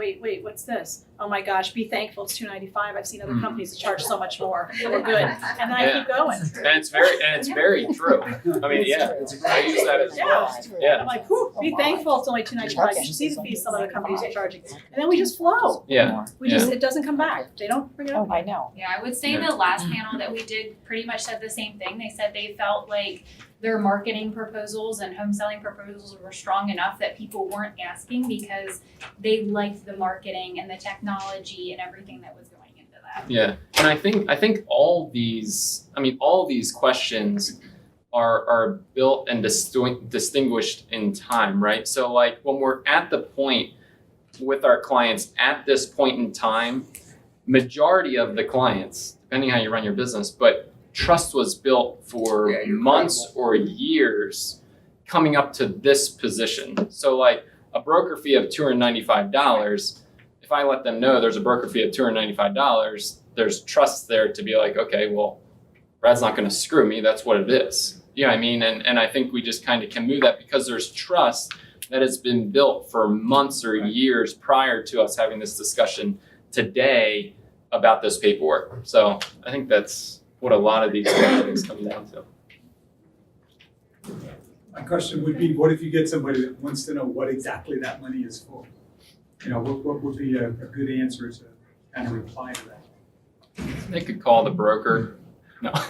what's this? Oh my gosh, be thankful it's $295. I've seen other companies that charge so much more. We're good. And then I keep going. And it's very true. I use that as well. Yeah. I'm like, whew, be thankful it's only $295. You should see the fees some other companies are charging. And then we just flow. Yeah. It doesn't come back. They don't bring it up. Oh, I know. Yeah, I would say the last panel that we did pretty much said the same thing. They said they felt like their marketing proposals and home selling proposals were strong enough that people weren't asking because they liked the marketing and the technology and everything that was going into that. Yeah. And I think all these questions are built and distinguished in time, right? So like when we're at the point with our clients at this point in time, majority of the clients, depending how you run your business, but trust was built for months or years coming up to this position. So like a broker fee of $295, if I let them know there's a broker fee of $295, there's trust there to be like, okay, well, Brad's not going to screw me. That's what it is. You know what I mean? And I think we just kind of can move that because there's trust that has been built for months or years prior to us having this discussion today about this paperwork. So I think that's what a lot of these questions come down to. My question would be, what if you get somebody that wants to know what exactly that money is for? What would be a good answer to kind of reply to that? They could call the broker. No. Wait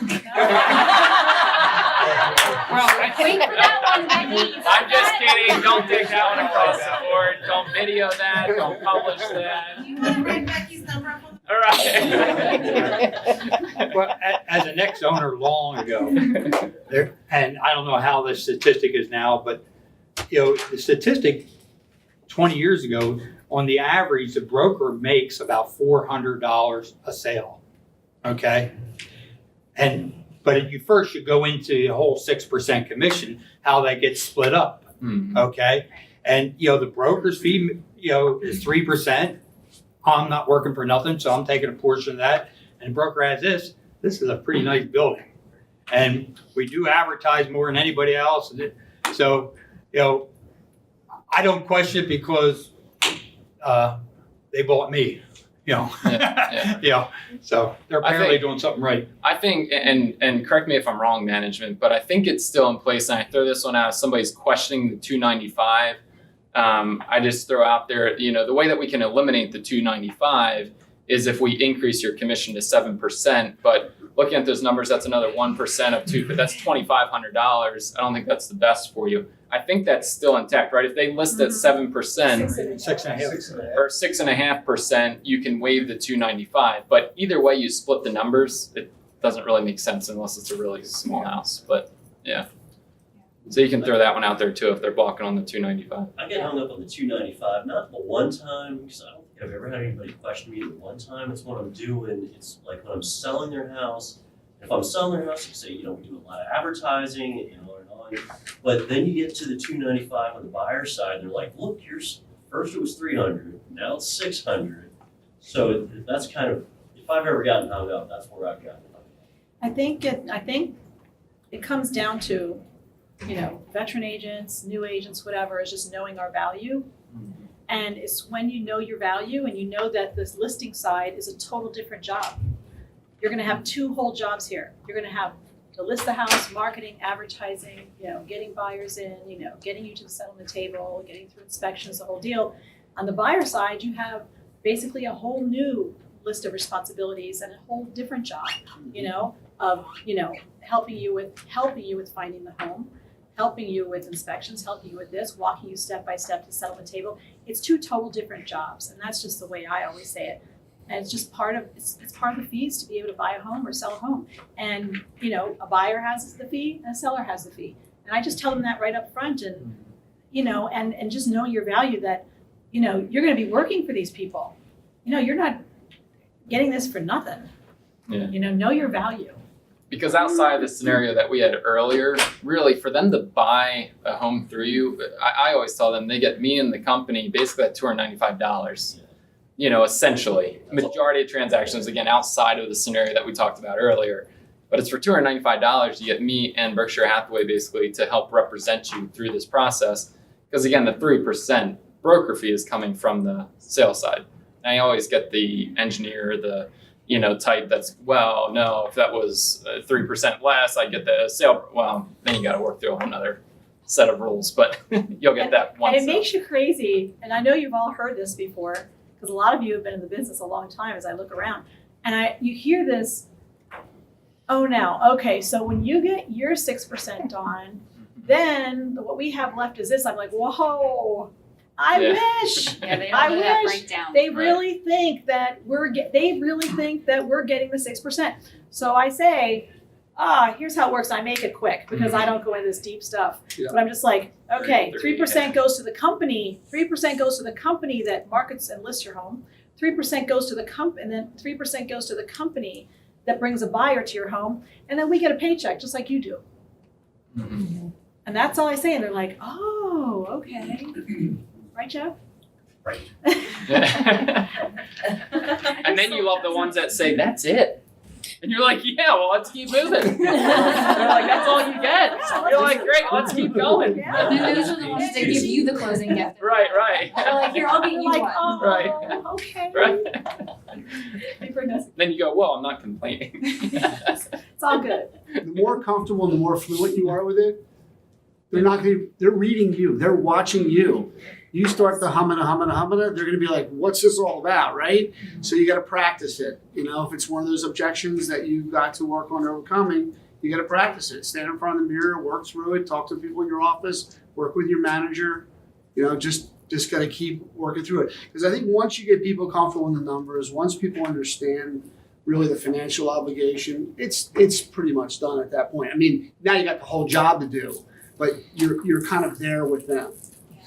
for that one, Becky. I'm just kidding. Don't take that one across the board. Don't video that. Don't publish that. You can write Becky's number up on All right. Well, as an ex-owner long ago, and I don't know how the statistic is now, but the statistic 20 years ago, on the average, the broker makes about $400 a sale. Okay, but you first should go into the whole 6% commission, how that gets split up. Okay, and the broker's fee is 3%. I'm not working for nothing, so I'm taking a portion of that. And the broker has this. This is a pretty nice building. And we do advertise more than anybody else. So, I don't question it because they bought me, So they're apparently doing something right. I think, and correct me if I'm wrong, management, but I think it's still in place. And I throw this one out if somebody's questioning the $295. I just throw out there, the way that we can eliminate the $295 is if we increase your commission to 7%, but looking at those numbers, that's another 1% of two, but that's $2,500. I don't think that's the best for you. I think that's still intact, right? If they list at 7%, 6.5. or 6.5%, you can waive the $295. But either way, you split the numbers. It doesn't really make sense unless it's a really small house. But yeah, so you can throw that one out there too if they're balking on the $295. I get hung up on the $295, not the one time, because I don't think I've ever had anybody question me the one time. It's what I'm doing. It's like when I'm selling their house. If I'm selling their house, you say, we do a lot of advertising and on and on. But then you get to the $295 on the buyer side, and they're like, look, first it was $300, now it's $600. So that's kind of, if I've ever gotten hung up, that's where I've gotten hung up. I think it comes down to, veteran agents, new agents, whatever, is just knowing our value. And it's when you know your value and you know that this listing side is a total different job. You're gonna have two whole jobs here. You're gonna have to list the house, marketing, advertising, getting buyers in, getting you to the settlement table, getting through inspections, the whole deal. On the buyer side, you have basically a whole new list of responsibilities and a whole different job, of helping you with finding the home, helping you with inspections, helping you with this, walking you step by step to the settlement table. It's two total different jobs, and that's just the way I always say it. And it's just part of it's part of the fees to be able to buy a home or sell a home. And a buyer has the fee and a seller has the fee. And I just tell them that right up front, and and just know your value, that you're going to be working for these people. You're not getting this for nothing. Yeah. Know your value. Because outside of the scenario that we had earlier, really for them to buy a home through you, I always tell them they get me and the company basically at $295. Essentially. Majority of transactions, again, outside of the scenario that we talked about earlier. But it's for $295, you get me and Berkshire Hathaway basically to help represent you through this process. Because again, the 3% broker fee is coming from the sales side. And I always get the engineer, the type that's, well, no, if that was 3% less, I get the sale. Well, then you got to work through another set of rules, but you'll get that once. And it makes you crazy. And I know you've all heard this before, because a lot of you have been in the business a long time as I look around. And you hear this, oh, now, okay, so when you get your 6% on, then what we have left is this. I'm like, whoa, I wish. Yeah, they don't I know that wish breakdown. they really think that we're getting the 6%. So I say, here's how it works. I make it quick because I don't go into this deep stuff. Yeah. But I'm just like, okay, 3%, 3% goes to the company. 3% goes to the company that markets and lists your home. 3% goes to the company, and then 3% goes to the company that brings a buyer to your home. And then we get a paycheck just like you do. Mm-hmm. And that's all I say. And they're like, oh, okay. Right, Jeff? Right. And then you love the ones that say, that's it. And you're like, yeah, well, let's keep moving. They're like, that's all you get. You're like, great, let's keep going. Yeah. And then those are the ones that give you the closing gift. Right. They're like, here, I'll get you Like, one. oh, Right. okay. Right. Then you go, well, I'm not complaining. It's all good. The more comfortable and the more fluent you are with it, they're reading you, they're watching you. You start the humana, they're gonna be like, what's this all about, right? So you gotta practice it. If it's one of those objections that you've got to work on overcoming, you gotta practice it. Stand in front of the mirror, work through it, talk to people in your office, work with your manager, just gotta keep working through it. Because I think once you get people comfortable in the numbers, once people understand really the financial obligation, it's pretty much done at that point. I mean, now you got the whole job to do, but you're kind of there with them.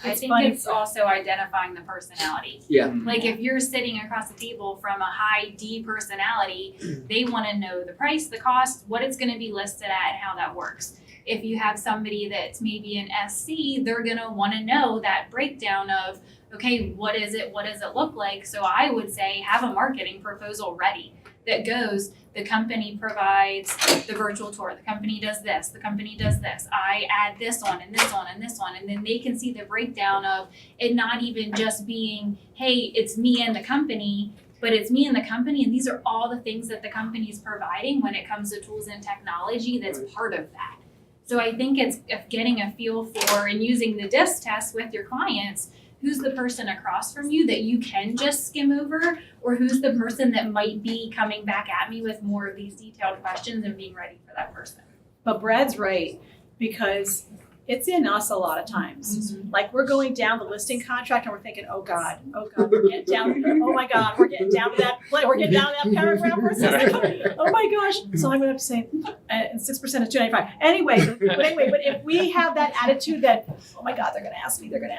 I think funny. it's also identifying the personality. Yeah. Like if you're sitting across the table from a high D personality, they want to know the price, the cost, what it's going to be listed at, and how that works. If you have somebody that's maybe an SC, they're going to want to know that breakdown of, okay, what is it? What does it look like? So I would say have a marketing proposal ready that goes, the company provides the virtual tour, the company does this, the company does this, I add this on and this on and this on, and then they can see the breakdown of it not even just being, hey, it's me and the company, but it's me and the company, and these are all the things that the company is providing when it comes to tools and technology that's part of that. So I think it's getting a feel for and using the DISC test with your clients who's the person across from you that you can just skim over, or who's the person that might be coming back at me with more of these detailed questions and being ready for that person. But Brad's right, because it's in us a lot of times. Like we're going down the listing contract and we're thinking, oh God, we're getting down, oh my God, we're getting down to that, we're getting down to that paragraph where it says, oh my gosh. So I'm gonna have to say, and 6% is $295. Anyway, but if we have that attitude that, oh my God, they're gonna ask me, they're gonna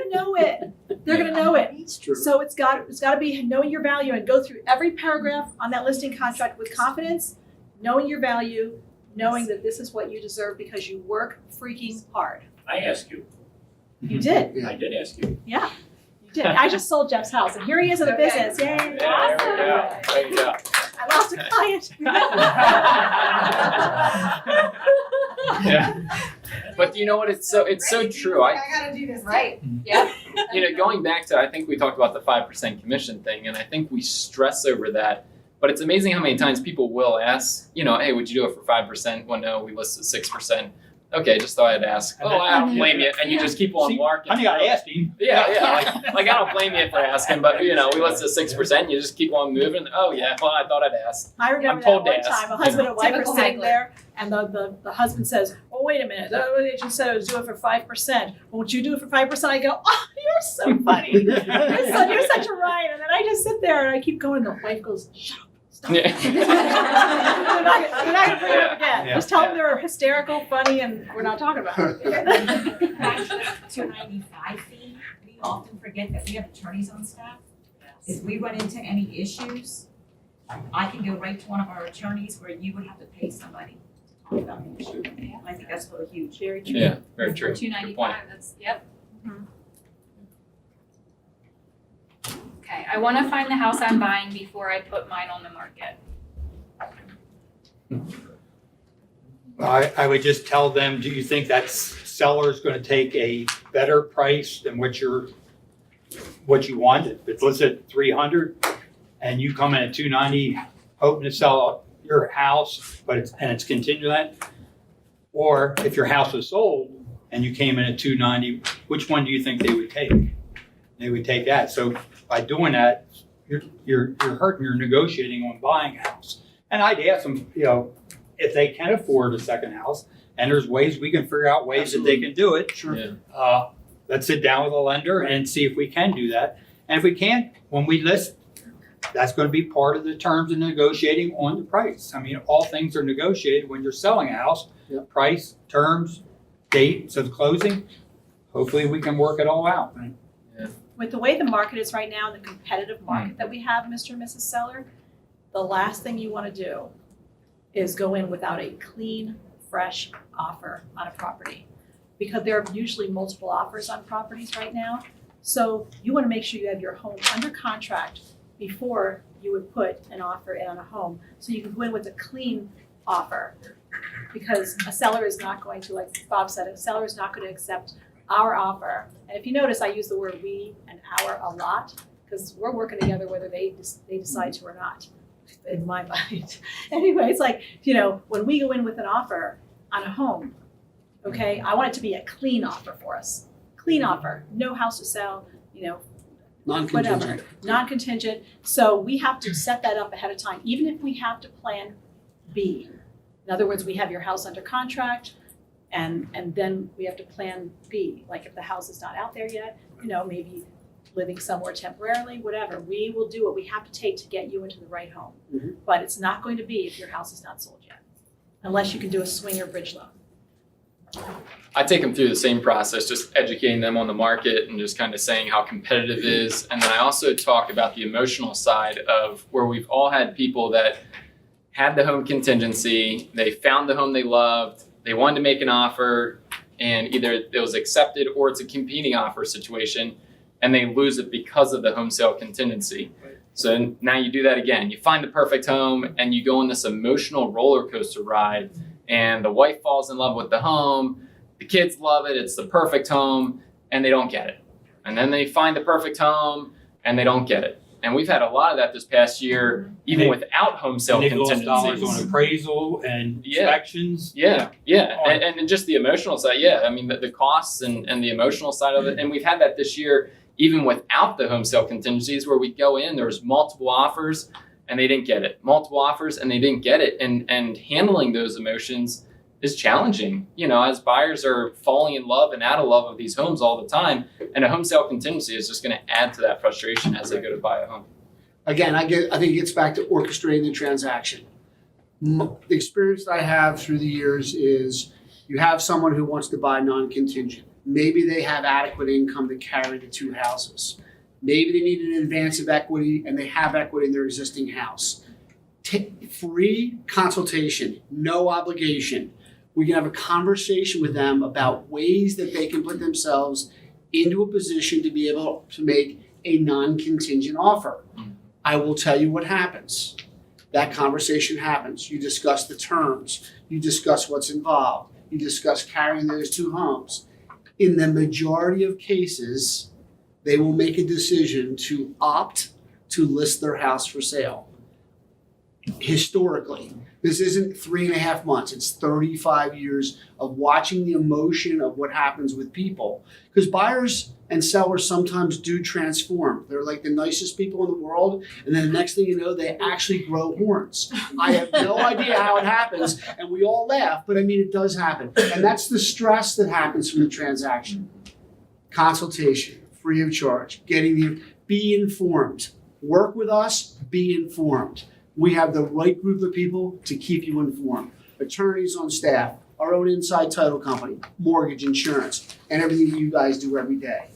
know it. They're gonna know it. It's true. So it's gotta be knowing your value and go through every paragraph on that listing contract with confidence, knowing your value, knowing that this is what you deserve because you work freaking hard. I asked you. You did. I did ask you. Yeah, you did. I just sold Jeff's house and here he is in the business. Yay. Yeah, there we go. There you go. I lost a client. Yeah. But you know what? It's so true. I gotta do this. Right. Yep. Going back to, I think we talked about the 5% commission thing, and I think we stress over that. But it's amazing how many times people will ask, hey, would you do it for 5%? Well, no, we listed 6%. Okay, just thought I'd ask. Oh, I don't blame you. And you just keep on marking. Honey, I asked him. Yeah. Like I don't blame you for asking, but we listed 6%. You just keep on moving. Oh yeah, well I thought I'd ask. I remember I'm told that one to ask. time, a husband and wife were Typical sitting haggler. there and the husband says, oh, wait a minute, the agent said I was doing it for 5%. Won't you do it for 5%? I go, oh, you're so funny. You're such a riot. And then I just sit there and I keep going. The wife goes, shut up. Stop. Yeah. You're not gonna bring it up again. Yeah. Just tell them they're hysterical, funny, and we're not talking about it. Back to the $295 fee, we often forget that we have attorneys on staff. If we run into any issues, I can go right to one of our attorneys where you would have to pay somebody to talk about the issue. I think that's really huge. Very true. Yeah, very true. Good $295. point. That's yep. Mhm. Okay, I want to find the house I'm buying before I put mine on the market. I would just tell them, do you think that seller's gonna take a better price than what you want? If it's listed at 300 and you come in at 290, hoping to sell your house, but it's contingent on that? Or if your house was sold and you came in at 290, which one do you think they would take? They would take that. So by doing that, you're hurting your negotiating on buying a house. And I'd ask them, if they can afford a second house, and there's ways we can figure out ways that they can do it. Sure. Yeah. Let's sit down with a lender and see if we can do that. And if we can't, when we list, that's going to be part of the terms of negotiating on the price. I mean, all things are negotiated when you're selling a house. Yep. Price, terms, dates of closing. Hopefully we can work it all out. With the way the market is right now, the competitive market that we have, Mr. and Mrs. Seller, the last thing you want to do is go in without a clean, fresh offer on a property. Because there are usually multiple offers on properties right now. So you want to make sure you have your home under contract before you would put an offer in on a home. So you can go in with a clean offer. Because a seller is not going to, like Bob said, a seller is not going to accept our offer. And if you notice, I use the word we and our a lot, because we're working together whether they decide to or not, in my mind. Anyway, it's like, when we go in with an offer on a home, okay, I want it to be a clean offer for us. Clean offer, no house to sell, Non-contingent. whatever, non-contingent. So we have to set that up ahead of time, even if we have to plan B. In other words, we have your house under contract, and then we have to plan B. Like if the house is not out there yet, maybe living somewhere temporarily, whatever. We will do what we have to take to get you into the right home. Mhm. But it's not going to be if your house is not sold yet, unless you can do a swing or bridge loan. I take them through the same process, just educating them on the market and just kind of saying how competitive it is. And then I also talk about the emotional side of where we've all had people that had the home contingency, they found the home they loved, they wanted to make an offer, and either it was accepted or it's a competing offer situation, and they lose it because of the home sale contingency. So now you do that again. You find the perfect home and you go on this emotional roller coaster ride, and the wife falls in love with the home, the kids love it, it's the perfect home, and they don't get it. And then they find the perfect home and they don't get it. And we've had a lot of that this past year, even without home sale And they've lost contingencies. dollars on appraisal and Yeah. inspections. Yeah, and just the emotional side, I mean, the costs and the emotional side of it, and we've had that this year, even without the home sale contingencies, where we go in, there's multiple offers, and they didn't get it. Multiple offers, and they didn't get it, and handling those emotions is challenging, as buyers are falling in love and out of love of these homes all the time, and a home sale contingency is just gonna add to that frustration as they go to buy a home. Again, I think it gets back to orchestrating the transaction. The experience that I have through the years is you have someone who wants to buy non-contingent. Maybe they have adequate income to carry the two houses. Maybe they need an advance of equity and they have equity in their existing house. Free consultation, no obligation. We can have a conversation with them about ways that they can put themselves into a position to be able to make a non-contingent offer. I will tell you what happens. That conversation happens. You discuss the terms. You discuss what's involved. You discuss carrying those two homes. In the majority of cases, they will make a decision to opt to list their house for sale. Historically, this isn't 3.5 months, it's 35 years of watching the emotion of what happens with people. Because buyers and sellers sometimes do transform. They're like the nicest people in the world, and then the next thing you know, they actually grow horns. I have no idea how it happens, and we all laugh, but I mean, it does happen. And that's the stress that happens from the transaction. Consultation, free of charge, be informed. Work with us, be informed. We have the right group of people to keep you informed. Attorneys on staff, our own inside title company, mortgage, insurance, and everything that you guys do every day.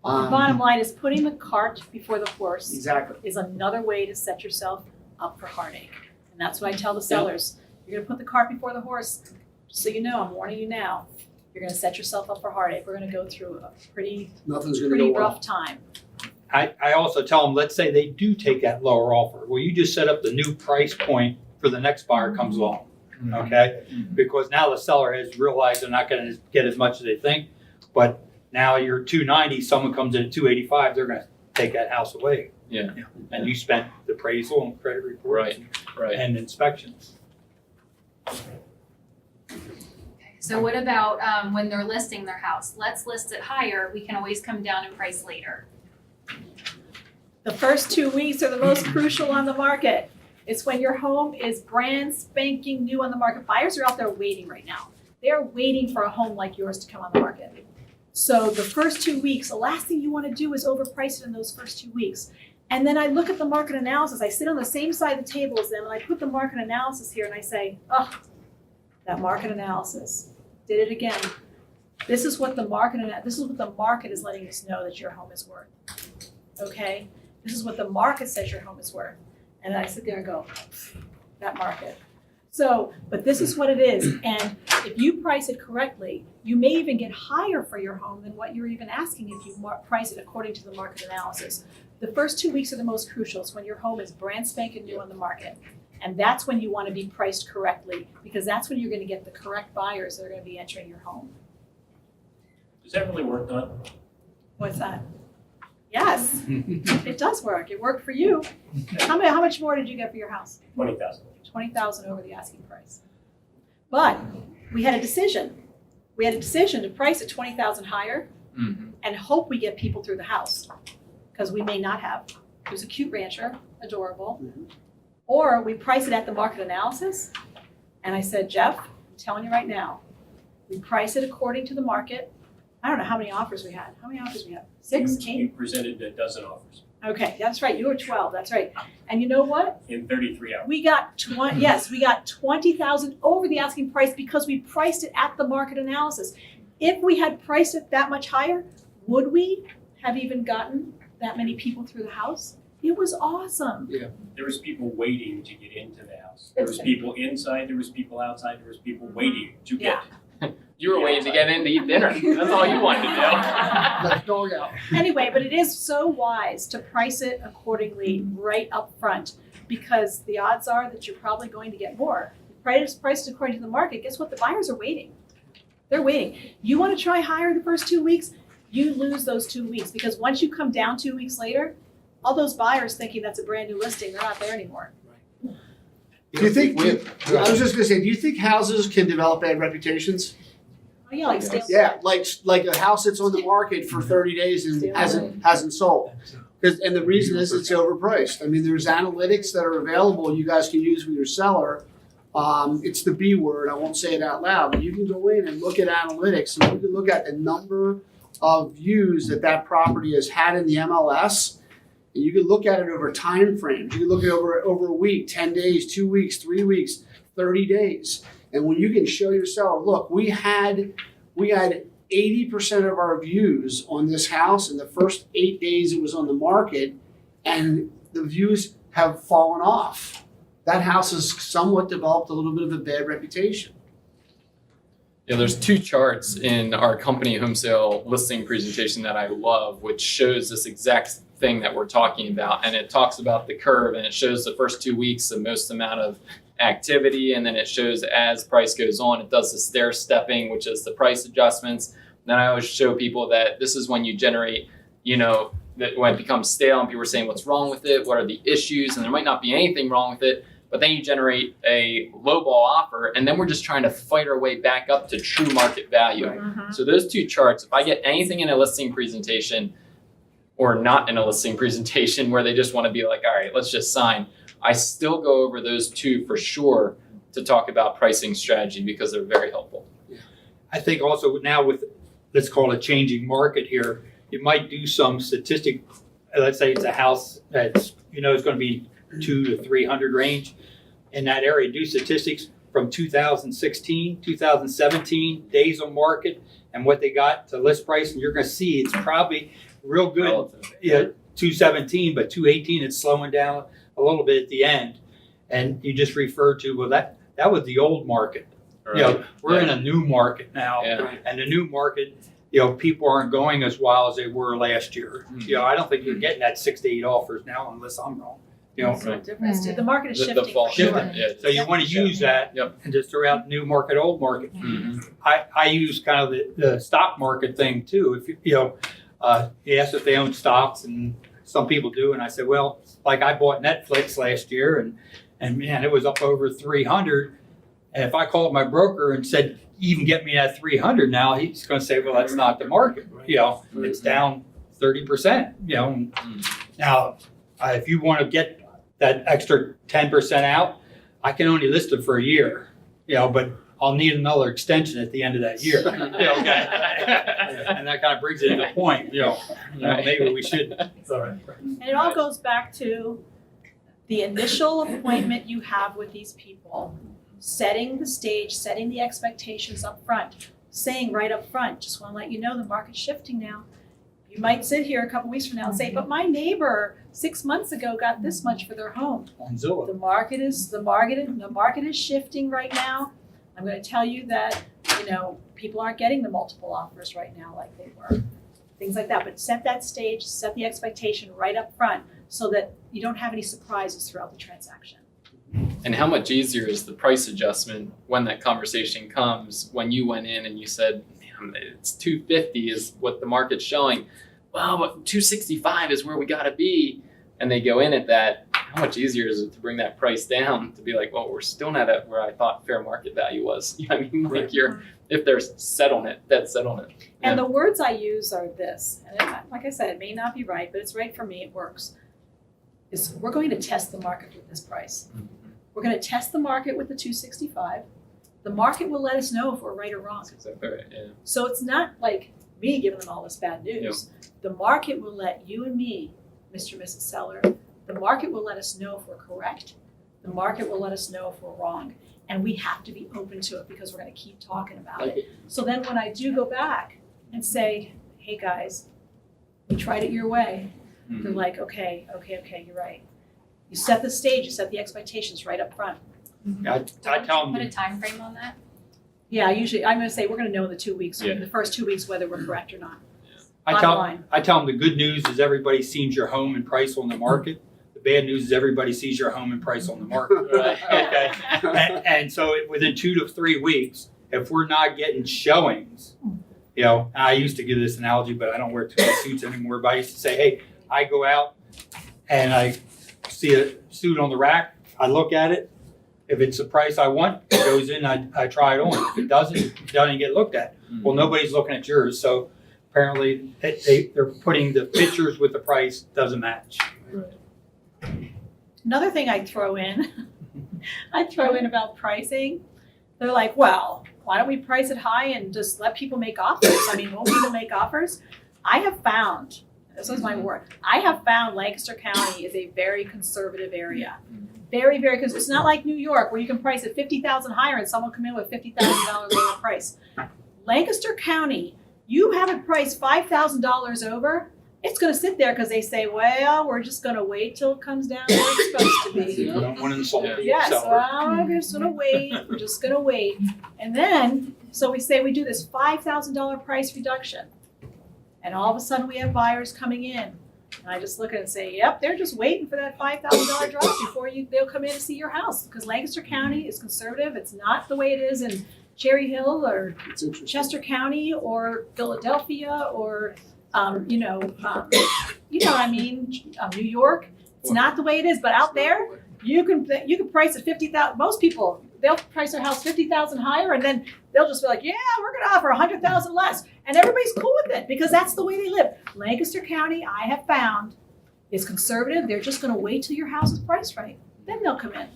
The bottom line is putting the cart before the horse Exactly. is another way to set yourself up for heartache. And that's what I tell the sellers. You're gonna put the cart before the horse. Just so you know, I'm warning you now. You're gonna set yourself up for heartache. We're gonna go through a Nothing's gonna go pretty well. rough time. I also tell them, let's say they do take that lower offer. Well, you just set up the new price point for the next buyer comes along, okay? Because now the seller has realized they're not gonna get as much as they think, but now you're $290, someone comes in at $285, they're gonna take that house away. Yeah. And you spent the appraisal and credit reports Right. and inspections. So what about when they're listing their house? Let's list it higher, we can always come down in price later. The first 2 weeks are the most crucial on the market. It's when your home is brand spanking new on the market. Buyers are out there waiting right now. They are waiting for a home like yours to come on the market. So the first 2 weeks, the last thing you want to do is overprice it in those first 2 weeks. And then I look at the market analysis. I sit on the same side of the table as them and I put the market analysis here and I say, oh, that market analysis did it again. This is what the market is letting us know that your home is worth. Okay? This is what the market says your home is worth. And I sit there and go, that market. So, but this is what it is. And if you price it correctly, you may even get higher for your home than what you're even asking if you price it according to the market analysis. The first 2 weeks are the most crucial. It's when your home is brand spanking new on the market. And that's when you want to be priced correctly because that's when you're going to get the correct buyers that are going to be entering your home. Does that really work, Don? What's that? Yes, it does work. It worked for you. How much more did you get for your house? 20,000. 20,000 over the asking price. But we had a decision. We had a decision to price it 20,000 higher and hope we get people through the house because we may not have. It was a cute rancher, adorable. Or we price it at the market analysis. And I said, Jeff, I'm telling you right now, we price it according to the market. I don't know how many offers we had. How many offers we had? 6, 8? You presented a dozen offers Okay, that's right. You were 12. That's right. And you know what? in 33 hours. We got 20,000 over the asking price because we priced it at the market analysis. If we had priced it that much higher, would we have even gotten that many people through the house? It was awesome. There was people waiting to get into the house. There was people inside, there was people outside, there was people waiting to get. You were waiting to get in to eat dinner. That's all you wanted to do. Let's dog out. Anyway, but it is so wise to price it accordingly right up front because the odds are that you're probably going to get more. Price it according to the market. Guess what? The buyers are waiting. They're waiting. You want to try higher the first 2 weeks, you lose those 2 weeks because once you come down 2 weeks later, all those buyers thinking that's a brand new listing, they're not there anymore. Do you think, I was just gonna say, do you think houses can develop bad reputations? Oh, yeah, like stale. Yeah, like a house that's on the market for 30 days and hasn't sold. And the reason is it's overpriced. I mean, there's analytics that are available you guys can use with your seller. It's the B word, I won't say it out loud, but you can go in and look at analytics and you can look at the number of views that property has had in the MLS. And you can look at it over time frames. You can look at it over a week, 10 days, 2 weeks, 3 weeks, 30 days. And when you can show your seller, look, we had 80% of our views on this house in the first 8 days it was on the market, and the views have fallen off. That house has somewhat developed a little bit of a bad reputation. Yeah, there's two charts in our company home sale listing presentation that I love, which shows this exact thing that we're talking about. And it talks about the curve, and it shows the first 2 weeks the most amount of activity, and then it shows as price goes on, it does the stair stepping, which is the price adjustments. Then I always show people that this is when you generate, that when it becomes stale and people are saying what's wrong with it, what are the issues, and there might not be anything wrong with it, but then you generate a lowball offer, and then we're just trying to fight our way back up to true market value. So those two charts, if I get anything in a listing presentation or not in a listing presentation where they just want to be like, all right, let's just sign, I still go over those two for sure to talk about pricing strategy because they're very helpful. I think also now with, let's call it changing market here, you might do some statistic. Let's say it's a house that's, it's going to be 200 to 300 range in that area. Do statistics from 2016, 2017, days on market, and what they got to list price, and you're going to see it's probably real good. Relative. Yeah, 217, but 218, it's slowing down a little bit at the end. And you just referred to, well, that was the old market. Right. We're in a new market now, Yeah. and the new market, people aren't going as well as they were last year. I don't think you're getting that 6 to 8 offers now, unless I'm wrong. It's no difference. The market is The shifting. fall for sure. shifting, yeah. So you want to use that Yep. and just throw out new market, old market. Mhm. I use kind of the stock market thing too. If he asked if they own stocks, and some people do, and I said, well, like I bought Netflix last year, and man, it was up over 300. And if I called my broker and said, you can get me at 300 now, he's going to say, well, that's not the market. It's down 30%. Now, if you want to get that extra 10% out, I can only list it for a year. But I'll need another extension at the end of that year. And that kind of brings it to the point. Maybe we should. It's all right. And it all goes back to the initial appointment you have with these people, setting the stage, setting the expectations up front, saying right up front, just want to let you know the market's shifting now. You might sit here a couple weeks from now and say, but my neighbor 6 months ago got this much for their home. On Zillow. The market is shifting right now. I'm going to tell you that, people aren't getting the multiple offers right now like they were. Things like that. But set that stage, set the expectation right up front so that you don't have any surprises throughout the transaction. And how much easier is the price adjustment when that conversation comes, when you went in and you said, man, it's 250 is what the market's showing. Well, but 265 is where we got to be. And they go in at that. How much easier is it to bring that price down to be like, well, we're still not at where I thought fair market value was. If they're set on it, that's set on it. And the words I use are this, and like I said, it may not be right, but it's right for me, it works. Is we're going to test the market with this price. We're going to test the market with the 265. The market will let us know if we're right or wrong. That's exactly right, yeah. So it's not like me giving them all this bad news. The market will let you and me, Mr. and Mrs. Seller, the market will let us know if we're correct. The market will let us know if we're wrong. And we have to be open to it because we're going to keep talking about it. So then when I do go back and say, hey guys, we tried it your way. They're like, okay, you're right. You set the stage, you set the expectations right up front. I tell them. Put a time frame on that? Yeah, usually I'm going to say we're going to know in the 2 weeks, in the first 2 weeks, whether we're correct or not. I tell them the good news is everybody sees your home and price on the market. The bad news is everybody sees your home and price on the market. Okay. And so within 2 to 3 weeks, if we're not getting showings, I used to give this analogy, but I don't wear too many suits anymore. But I used to say, hey, I go out and I see a suit on the rack, I look at it. If it's the price I want, it goes in, I try it on. If it doesn't get looked at. Well, nobody's looking at yours, so apparently they're putting the pictures with the price doesn't match. Another thing I'd throw in about pricing, they're like, well, why don't we price it high and just let people make offers? I mean, won't people make offers? I have found, this was my word, I have found Lancaster County is a very conservative area. Very, very, because it's not like New York where you can price it $50,000 higher and someone come in with $50,000 lower price. Lancaster County, you have it priced $5,000 over, it's gonna sit there because they say, well, we're just gonna wait till it comes down where it's supposed to be. You don't want to insult the Yes, seller. well, we're just gonna wait, we're just gonna wait. And then, so we say we do this $5,000 price reduction. And all of a sudden we have buyers coming in. And I just look at it and say, yep, they're just waiting for that $5,000 drop before they'll come in to see your house. Because Lancaster County is conservative, it's not the way it is in Cherry Hill or It's interesting. Chester County or Philadelphia or, you know what I mean, New York. It's not the way it is, but out there, you can price it 50,000. Most people, they'll price their house 50,000 higher, and then they'll just be like, yeah, we're going to offer 100,000 less, and everybody's cool with it because that's the way they live. Lancaster County, I have found, is conservative. They're just going to wait till your house is priced right, then they'll come in.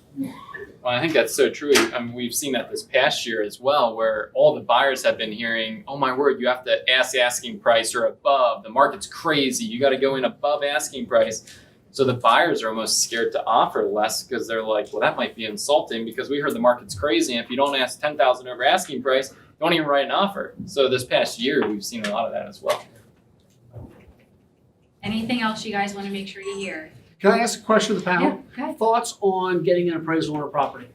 Well, I think that's so true. I mean, we've seen that this past year as well, where all the buyers have been hearing, oh my word, you have to ask asking price or above. The market's crazy. You got to go in above asking price. So the buyers are almost scared to offer less because they're like, well, that might be insulting because we heard the market's crazy. And if you don't ask 10,000 over asking price, you don't even write an offer. So this past year, we've seen a lot of that as well. Anything else you guys want to make sure you hear? Can I ask a question of the panel? go ahead. Thoughts on getting an appraisal on a property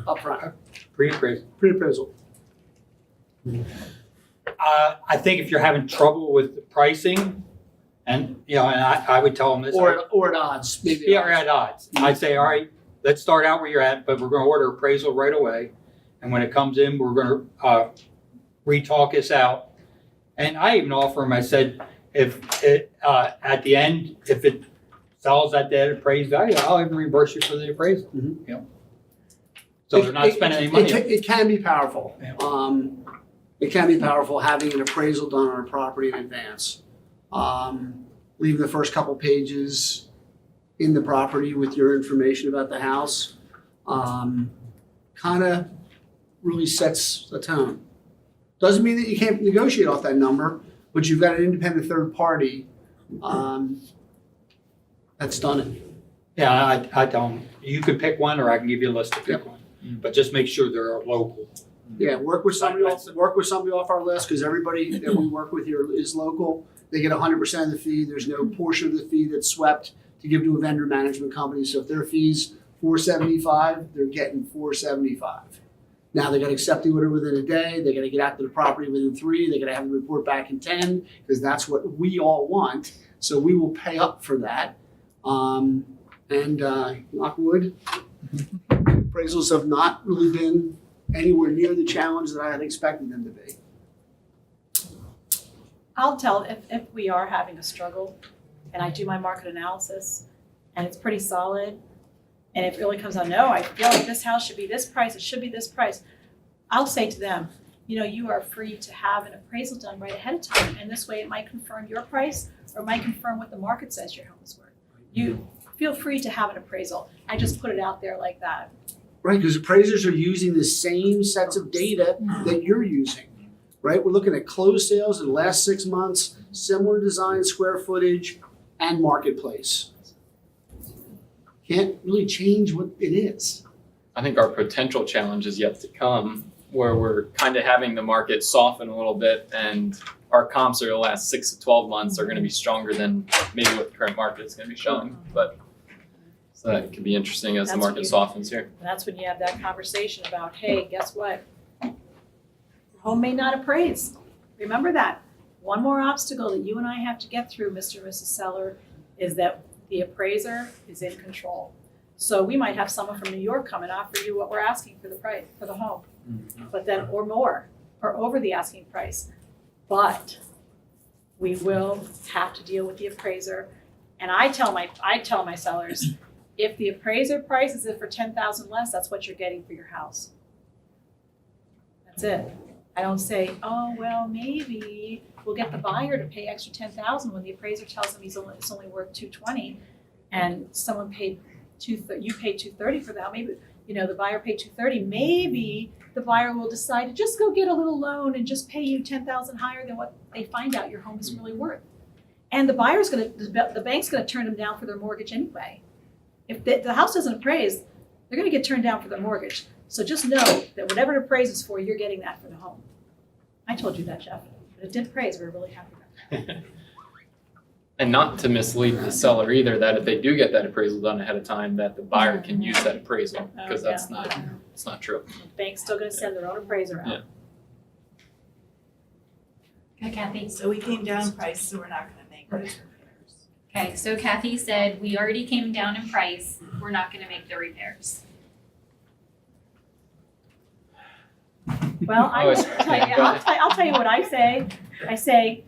up front? Pre-appraisal. Pre-appraisal. I think if you're having trouble with the pricing, and and I would tell them this. Or at odds, maybe. Yeah, or at odds. I'd say, all right, let's start out where you're at, but we're going to order appraisal right away. And when it comes in, we're going to re-talk this out. And I even offer them, I said, if it, at the end, if it sells at that appraised value, I'll even reimburse you for the appraisal. Mhm. So they're not spending any money. It can be powerful. Yeah. It can be powerful having an appraisal done on a property in advance. Leave the first couple pages in the property with your information about the house. Kind of really sets the tone. Doesn't mean that you can't negotiate off that number, but you've got an independent third party that's done it. Yeah, I don't. You could pick one, or I can give you a list to pick one. But just make sure they're local. Yeah, work with somebody off our list, because everybody that we work with here is local. They get 100% of the fee. There's no portion of the fee that's swept to give to a vendor management company. So if their fee's $475, they're getting $475. Now they got to accept the order within a day. They got to get out to the property within 3. They got to have a report back in 10, because that's what we all want. So we will pay up for that. And knock wood, appraisals have not really been anywhere near the challenge that I had expected them to be. I'll tell if we are having a struggle and I do my market analysis and it's pretty solid and it really comes out, no, I feel like this house should be this price, it should be this price. I'll say to them, you are free to have an appraisal done right ahead of time, and this way it might confirm your price or it might confirm what the market says your home is worth. You feel free to have an appraisal. I just put it out there like that. Right, because appraisers are using the same sets of data that you're using, right? We're looking at closed sales in the last 6 months, similar design, square footage, and marketplace. Can't really change what it is. I think our potential challenge is yet to come, where we're kind of having the market soften a little bit, and our comps over the last 6 to 12 months are going to be stronger than maybe what the current market is going to be showing. But so that could be interesting as the market softens here. And that's when you have that conversation about, hey, guess what? Your home may not appraise. Remember that. One more obstacle that you and I have to get through, Mr. and Mrs. Seller, is that the appraiser is in control. So we might have someone from New York come and offer you what we're asking for the price for the home, but then or more, or over the asking price. But we will have to deal with the appraiser. And I tell my sellers, if the appraiser prices it for 10,000 less, that's what you're getting for your house. That's it. I don't say, oh, well, maybe we'll get the buyer to pay extra 10,000 when the appraiser tells him it's only worth 220, and someone paid you paid 230 for that. Maybe, the buyer paid 230. Maybe the buyer will decide to just go get a little loan and just pay you 10,000 higher than what they find out your home is really worth. And the bank's gonna turn them down for their mortgage anyway. If the house doesn't appraise, they're gonna get turned down for their mortgage. So just know that whatever it appraises for, you're getting that for the home. I told you that, Jeff, but it did appraise. We're really happy about that. And not to mislead the seller either, that if they do get that appraisal done ahead of time, that the buyer can use that appraisal, because that's it's not true. The bank's still gonna send their own appraiser out. Yeah. Okay, Kathy. So we came down in price, so we're not gonna make those repairs. Okay, so Kathy said, we already came down in price, we're not gonna make the repairs. Well, Oh, I'll tell you what I say. I say,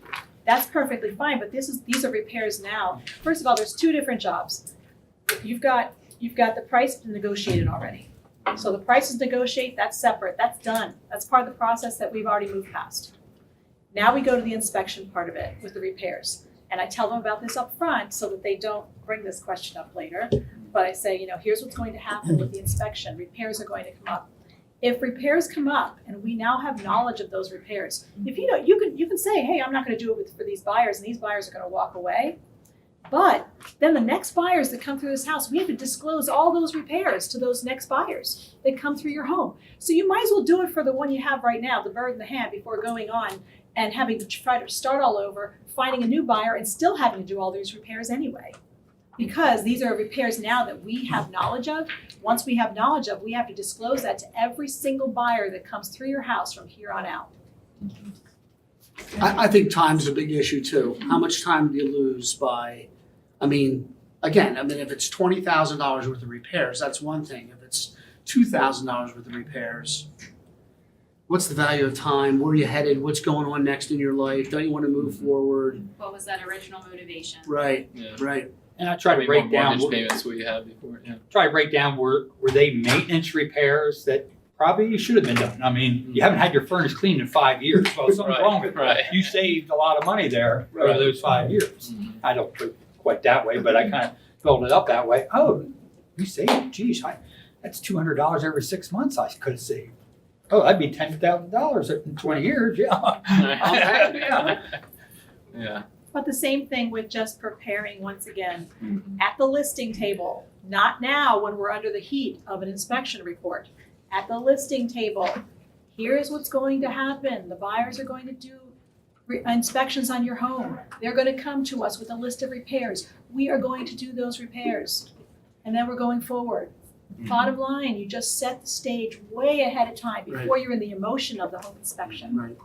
that's perfectly fine, but these are repairs now. First of all, there's two different jobs. You've got the price negotiated already. So the price is negotiated, that's separate, that's done. That's part of the process that we've already moved past. Now we go to the inspection part of it with the repairs. And I tell them about this up front so that they don't bring this question up later. But I say, here's what's going to happen with the inspection. Repairs are going to come up. If repairs come up and we now have knowledge of those repairs, if you can say, hey, I'm not going to do it for these buyers, and these buyers are going to walk away. But then the next buyers that come through this house, we have to disclose all those repairs to those next buyers that come through your home. So you might as well do it for the one you have right now, the bird in the hand, before going on and having to try to start all over, finding a new buyer and still having to do all these repairs anyway. Because these are repairs now that we have knowledge of. Once we have knowledge of, we have to disclose that to every single buyer that comes through your house from here on out. I think time's a big issue too. How much time do you lose by, if it's $20,000 worth of repairs, that's one thing. If it's $2,000 worth of repairs, what's the value of time? Where are you headed? What's going on next in your life? Don't you want to move forward? What was that original motivation? Right, Yeah. right. And I try to break down, mortgage payments we had before, were they maintenance repairs that probably you should have been done? I mean, you haven't had your furnace cleaned in 5 years, well, something's wrong with it. Right. You saved a lot of money there over those 5 years. Mhm. I don't put it quite that way, but I kind of build it up that way. Oh, you saved, geez, that's $200 every 6 months I could have saved. Oh, that'd be $10,000 in 20 years, yeah. Yeah. Yeah. But the same thing with just preparing, once again, at the listing table, not now when we're under the heat of an inspection report. At the listing table, here's what's going to happen. The buyers are going to do inspections on your home. They're going to come to us with a list of repairs. We are going to do those repairs. And then we're going forward. Bottom line, you just set the stage way ahead of time before you're in the emotion of the home inspection. Right.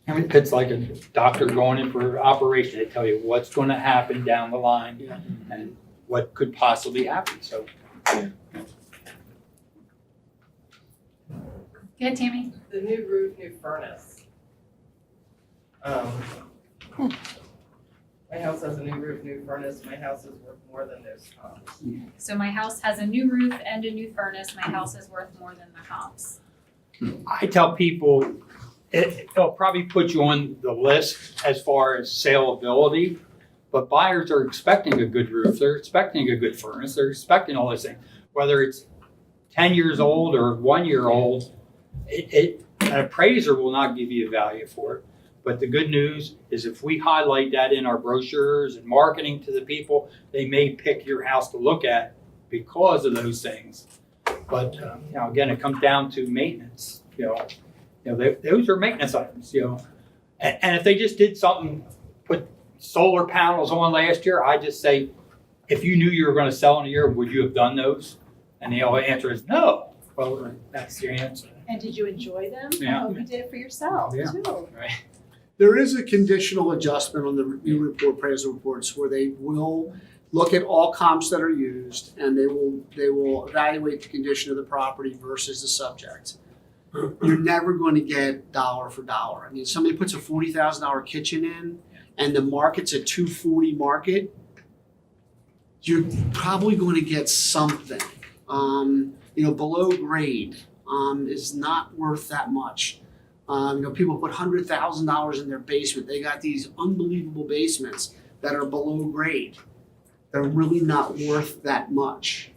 I mean, it's like a doctor going in for an operation. They tell you what's going to happen down the line and what could possibly happen. So, Good, Tammy. The new roof, new furnace. My house has a new roof, new furnace. My house is worth more than those comps. So my house has a new roof and a new furnace. My house is worth more than the comps. I tell people it'll probably put you on the list as far as saleability, but buyers are expecting a good roof. They're expecting a good furnace. They're expecting all those things. Whether it's 10 years old or 1 year old, an appraiser will not give you a value for it. But the good news is if we highlight that in our brochures and marketing to the people, they may pick your house to look at because of those things. But again, it comes down to maintenance. Those are maintenance items. And if they just did something, put solar panels on last year, I just say, if you knew you were going to sell in a year, would you have done those? And the answer is no. Well, that's your answer. And did you enjoy them? Yeah. I hope you did it for yourself too. There is a conditional adjustment on the new report appraisal reports where they will look at all comps that are used and they will evaluate the condition of the property versus the subject. You're never going to get dollar for dollar. I mean, somebody puts a $40,000 kitchen in, and the market's a 240 market, you're probably going to get something. Below grade is not worth that much. People put $100,000 in their basement. They got these unbelievable basements that are below grade. They're really not worth that much.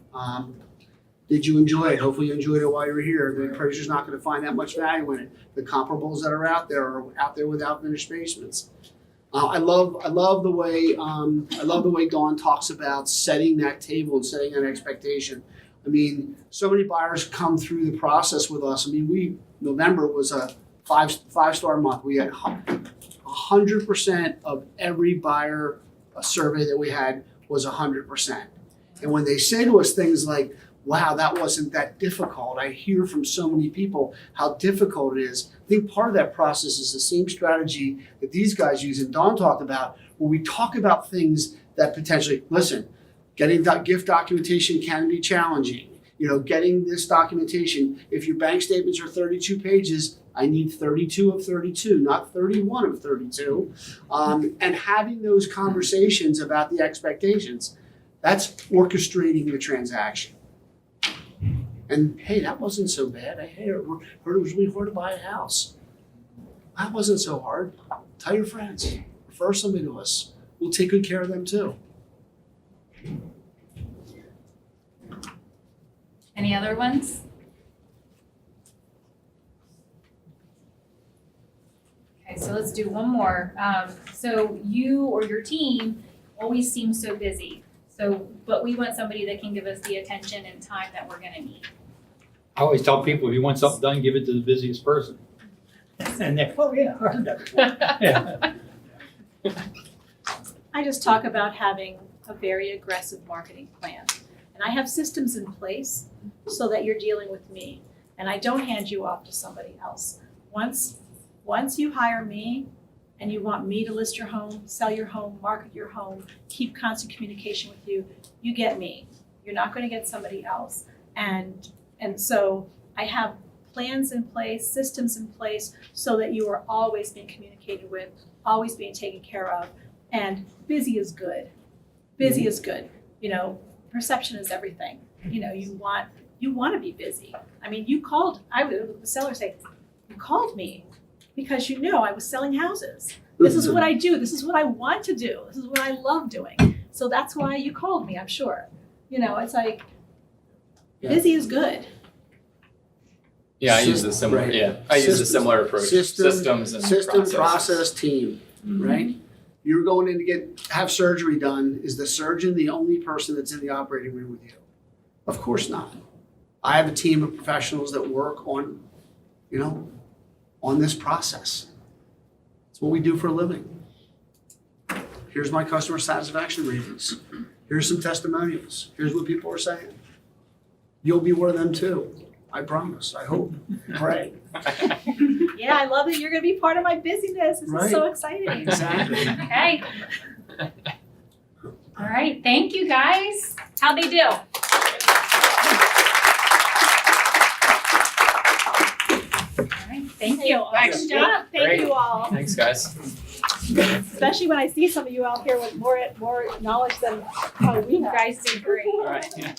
Did you enjoy it? Hopefully you enjoyed it while you were here. The appraiser's not going to find that much value in it. The comparables that are out there without finished basements. I love the way Dawn talks about setting that table and setting that expectation. I mean, so many buyers come through the process with us. I mean, November was a five-star month. We had 100% of every buyer survey that we had was 100%. And when they say to us things like, wow, that wasn't that difficult, I hear from so many people how difficult it is. I think part of that process is the same strategy that these guys use and Dawn talked about, where we talk about things that potentially, listen, getting gift documentation can be challenging. Getting this documentation, if your bank statements are 32 pages, I need 32 of 32, not 31 of 32. And having those conversations about the expectations, that's orchestrating the transaction. And hey, that wasn't so bad. I heard it was really hard to buy a house. That wasn't so hard. Tell your friends, refer somebody to us. We'll take good care of them too. Any other ones? Okay, so let's do one more. So you or your team always seem so busy. But we want somebody that can give us the attention and time that we're gonna need. I always tell people, if you want something done, give it to the busiest person. And they're, oh yeah, I heard that before. Yeah. I just talk about having a very aggressive marketing plan. And I have systems in place so that you're dealing with me. And I don't hand you off to somebody else. Once you hire me and you want me to list your home, sell your home, market your home, keep constant communication with you, you get me. You're not going to get somebody else. And so I have plans in place, systems in place, so that you are always being communicated with, always being taken care of. And busy is good. Busy is good. Perception is everything. You want to be busy. I mean, the seller say, you called me because I was selling houses. This is what I do. This is what I want to do. This is what I love doing. So that's why you called me, I'm sure. It's like, busy is good. Yeah, I use a similar. Right. Yeah, I use a similar approach. Systems and process, team. Right. You're going in to have surgery done. Is the surgeon the only person that's in the operating room with you? Of course not. I have a team of professionals that work on this process. It's what we do for a living. Here's my customer satisfaction ratings. Here's some testimonials. Here's what people are saying. You'll be one of them too. I promise. I hope. Pray. Yeah, I love that you're going to be part of my busyness. This is so exciting. Exactly. Okay. All right, thank you guys. How'd they do? All right, thank you. Thanks. Awesome job. Thank Great. you all. Thanks, guys. Especially when I see some of you out here with more knowledge than we You have. guys did great. All right. Yeah.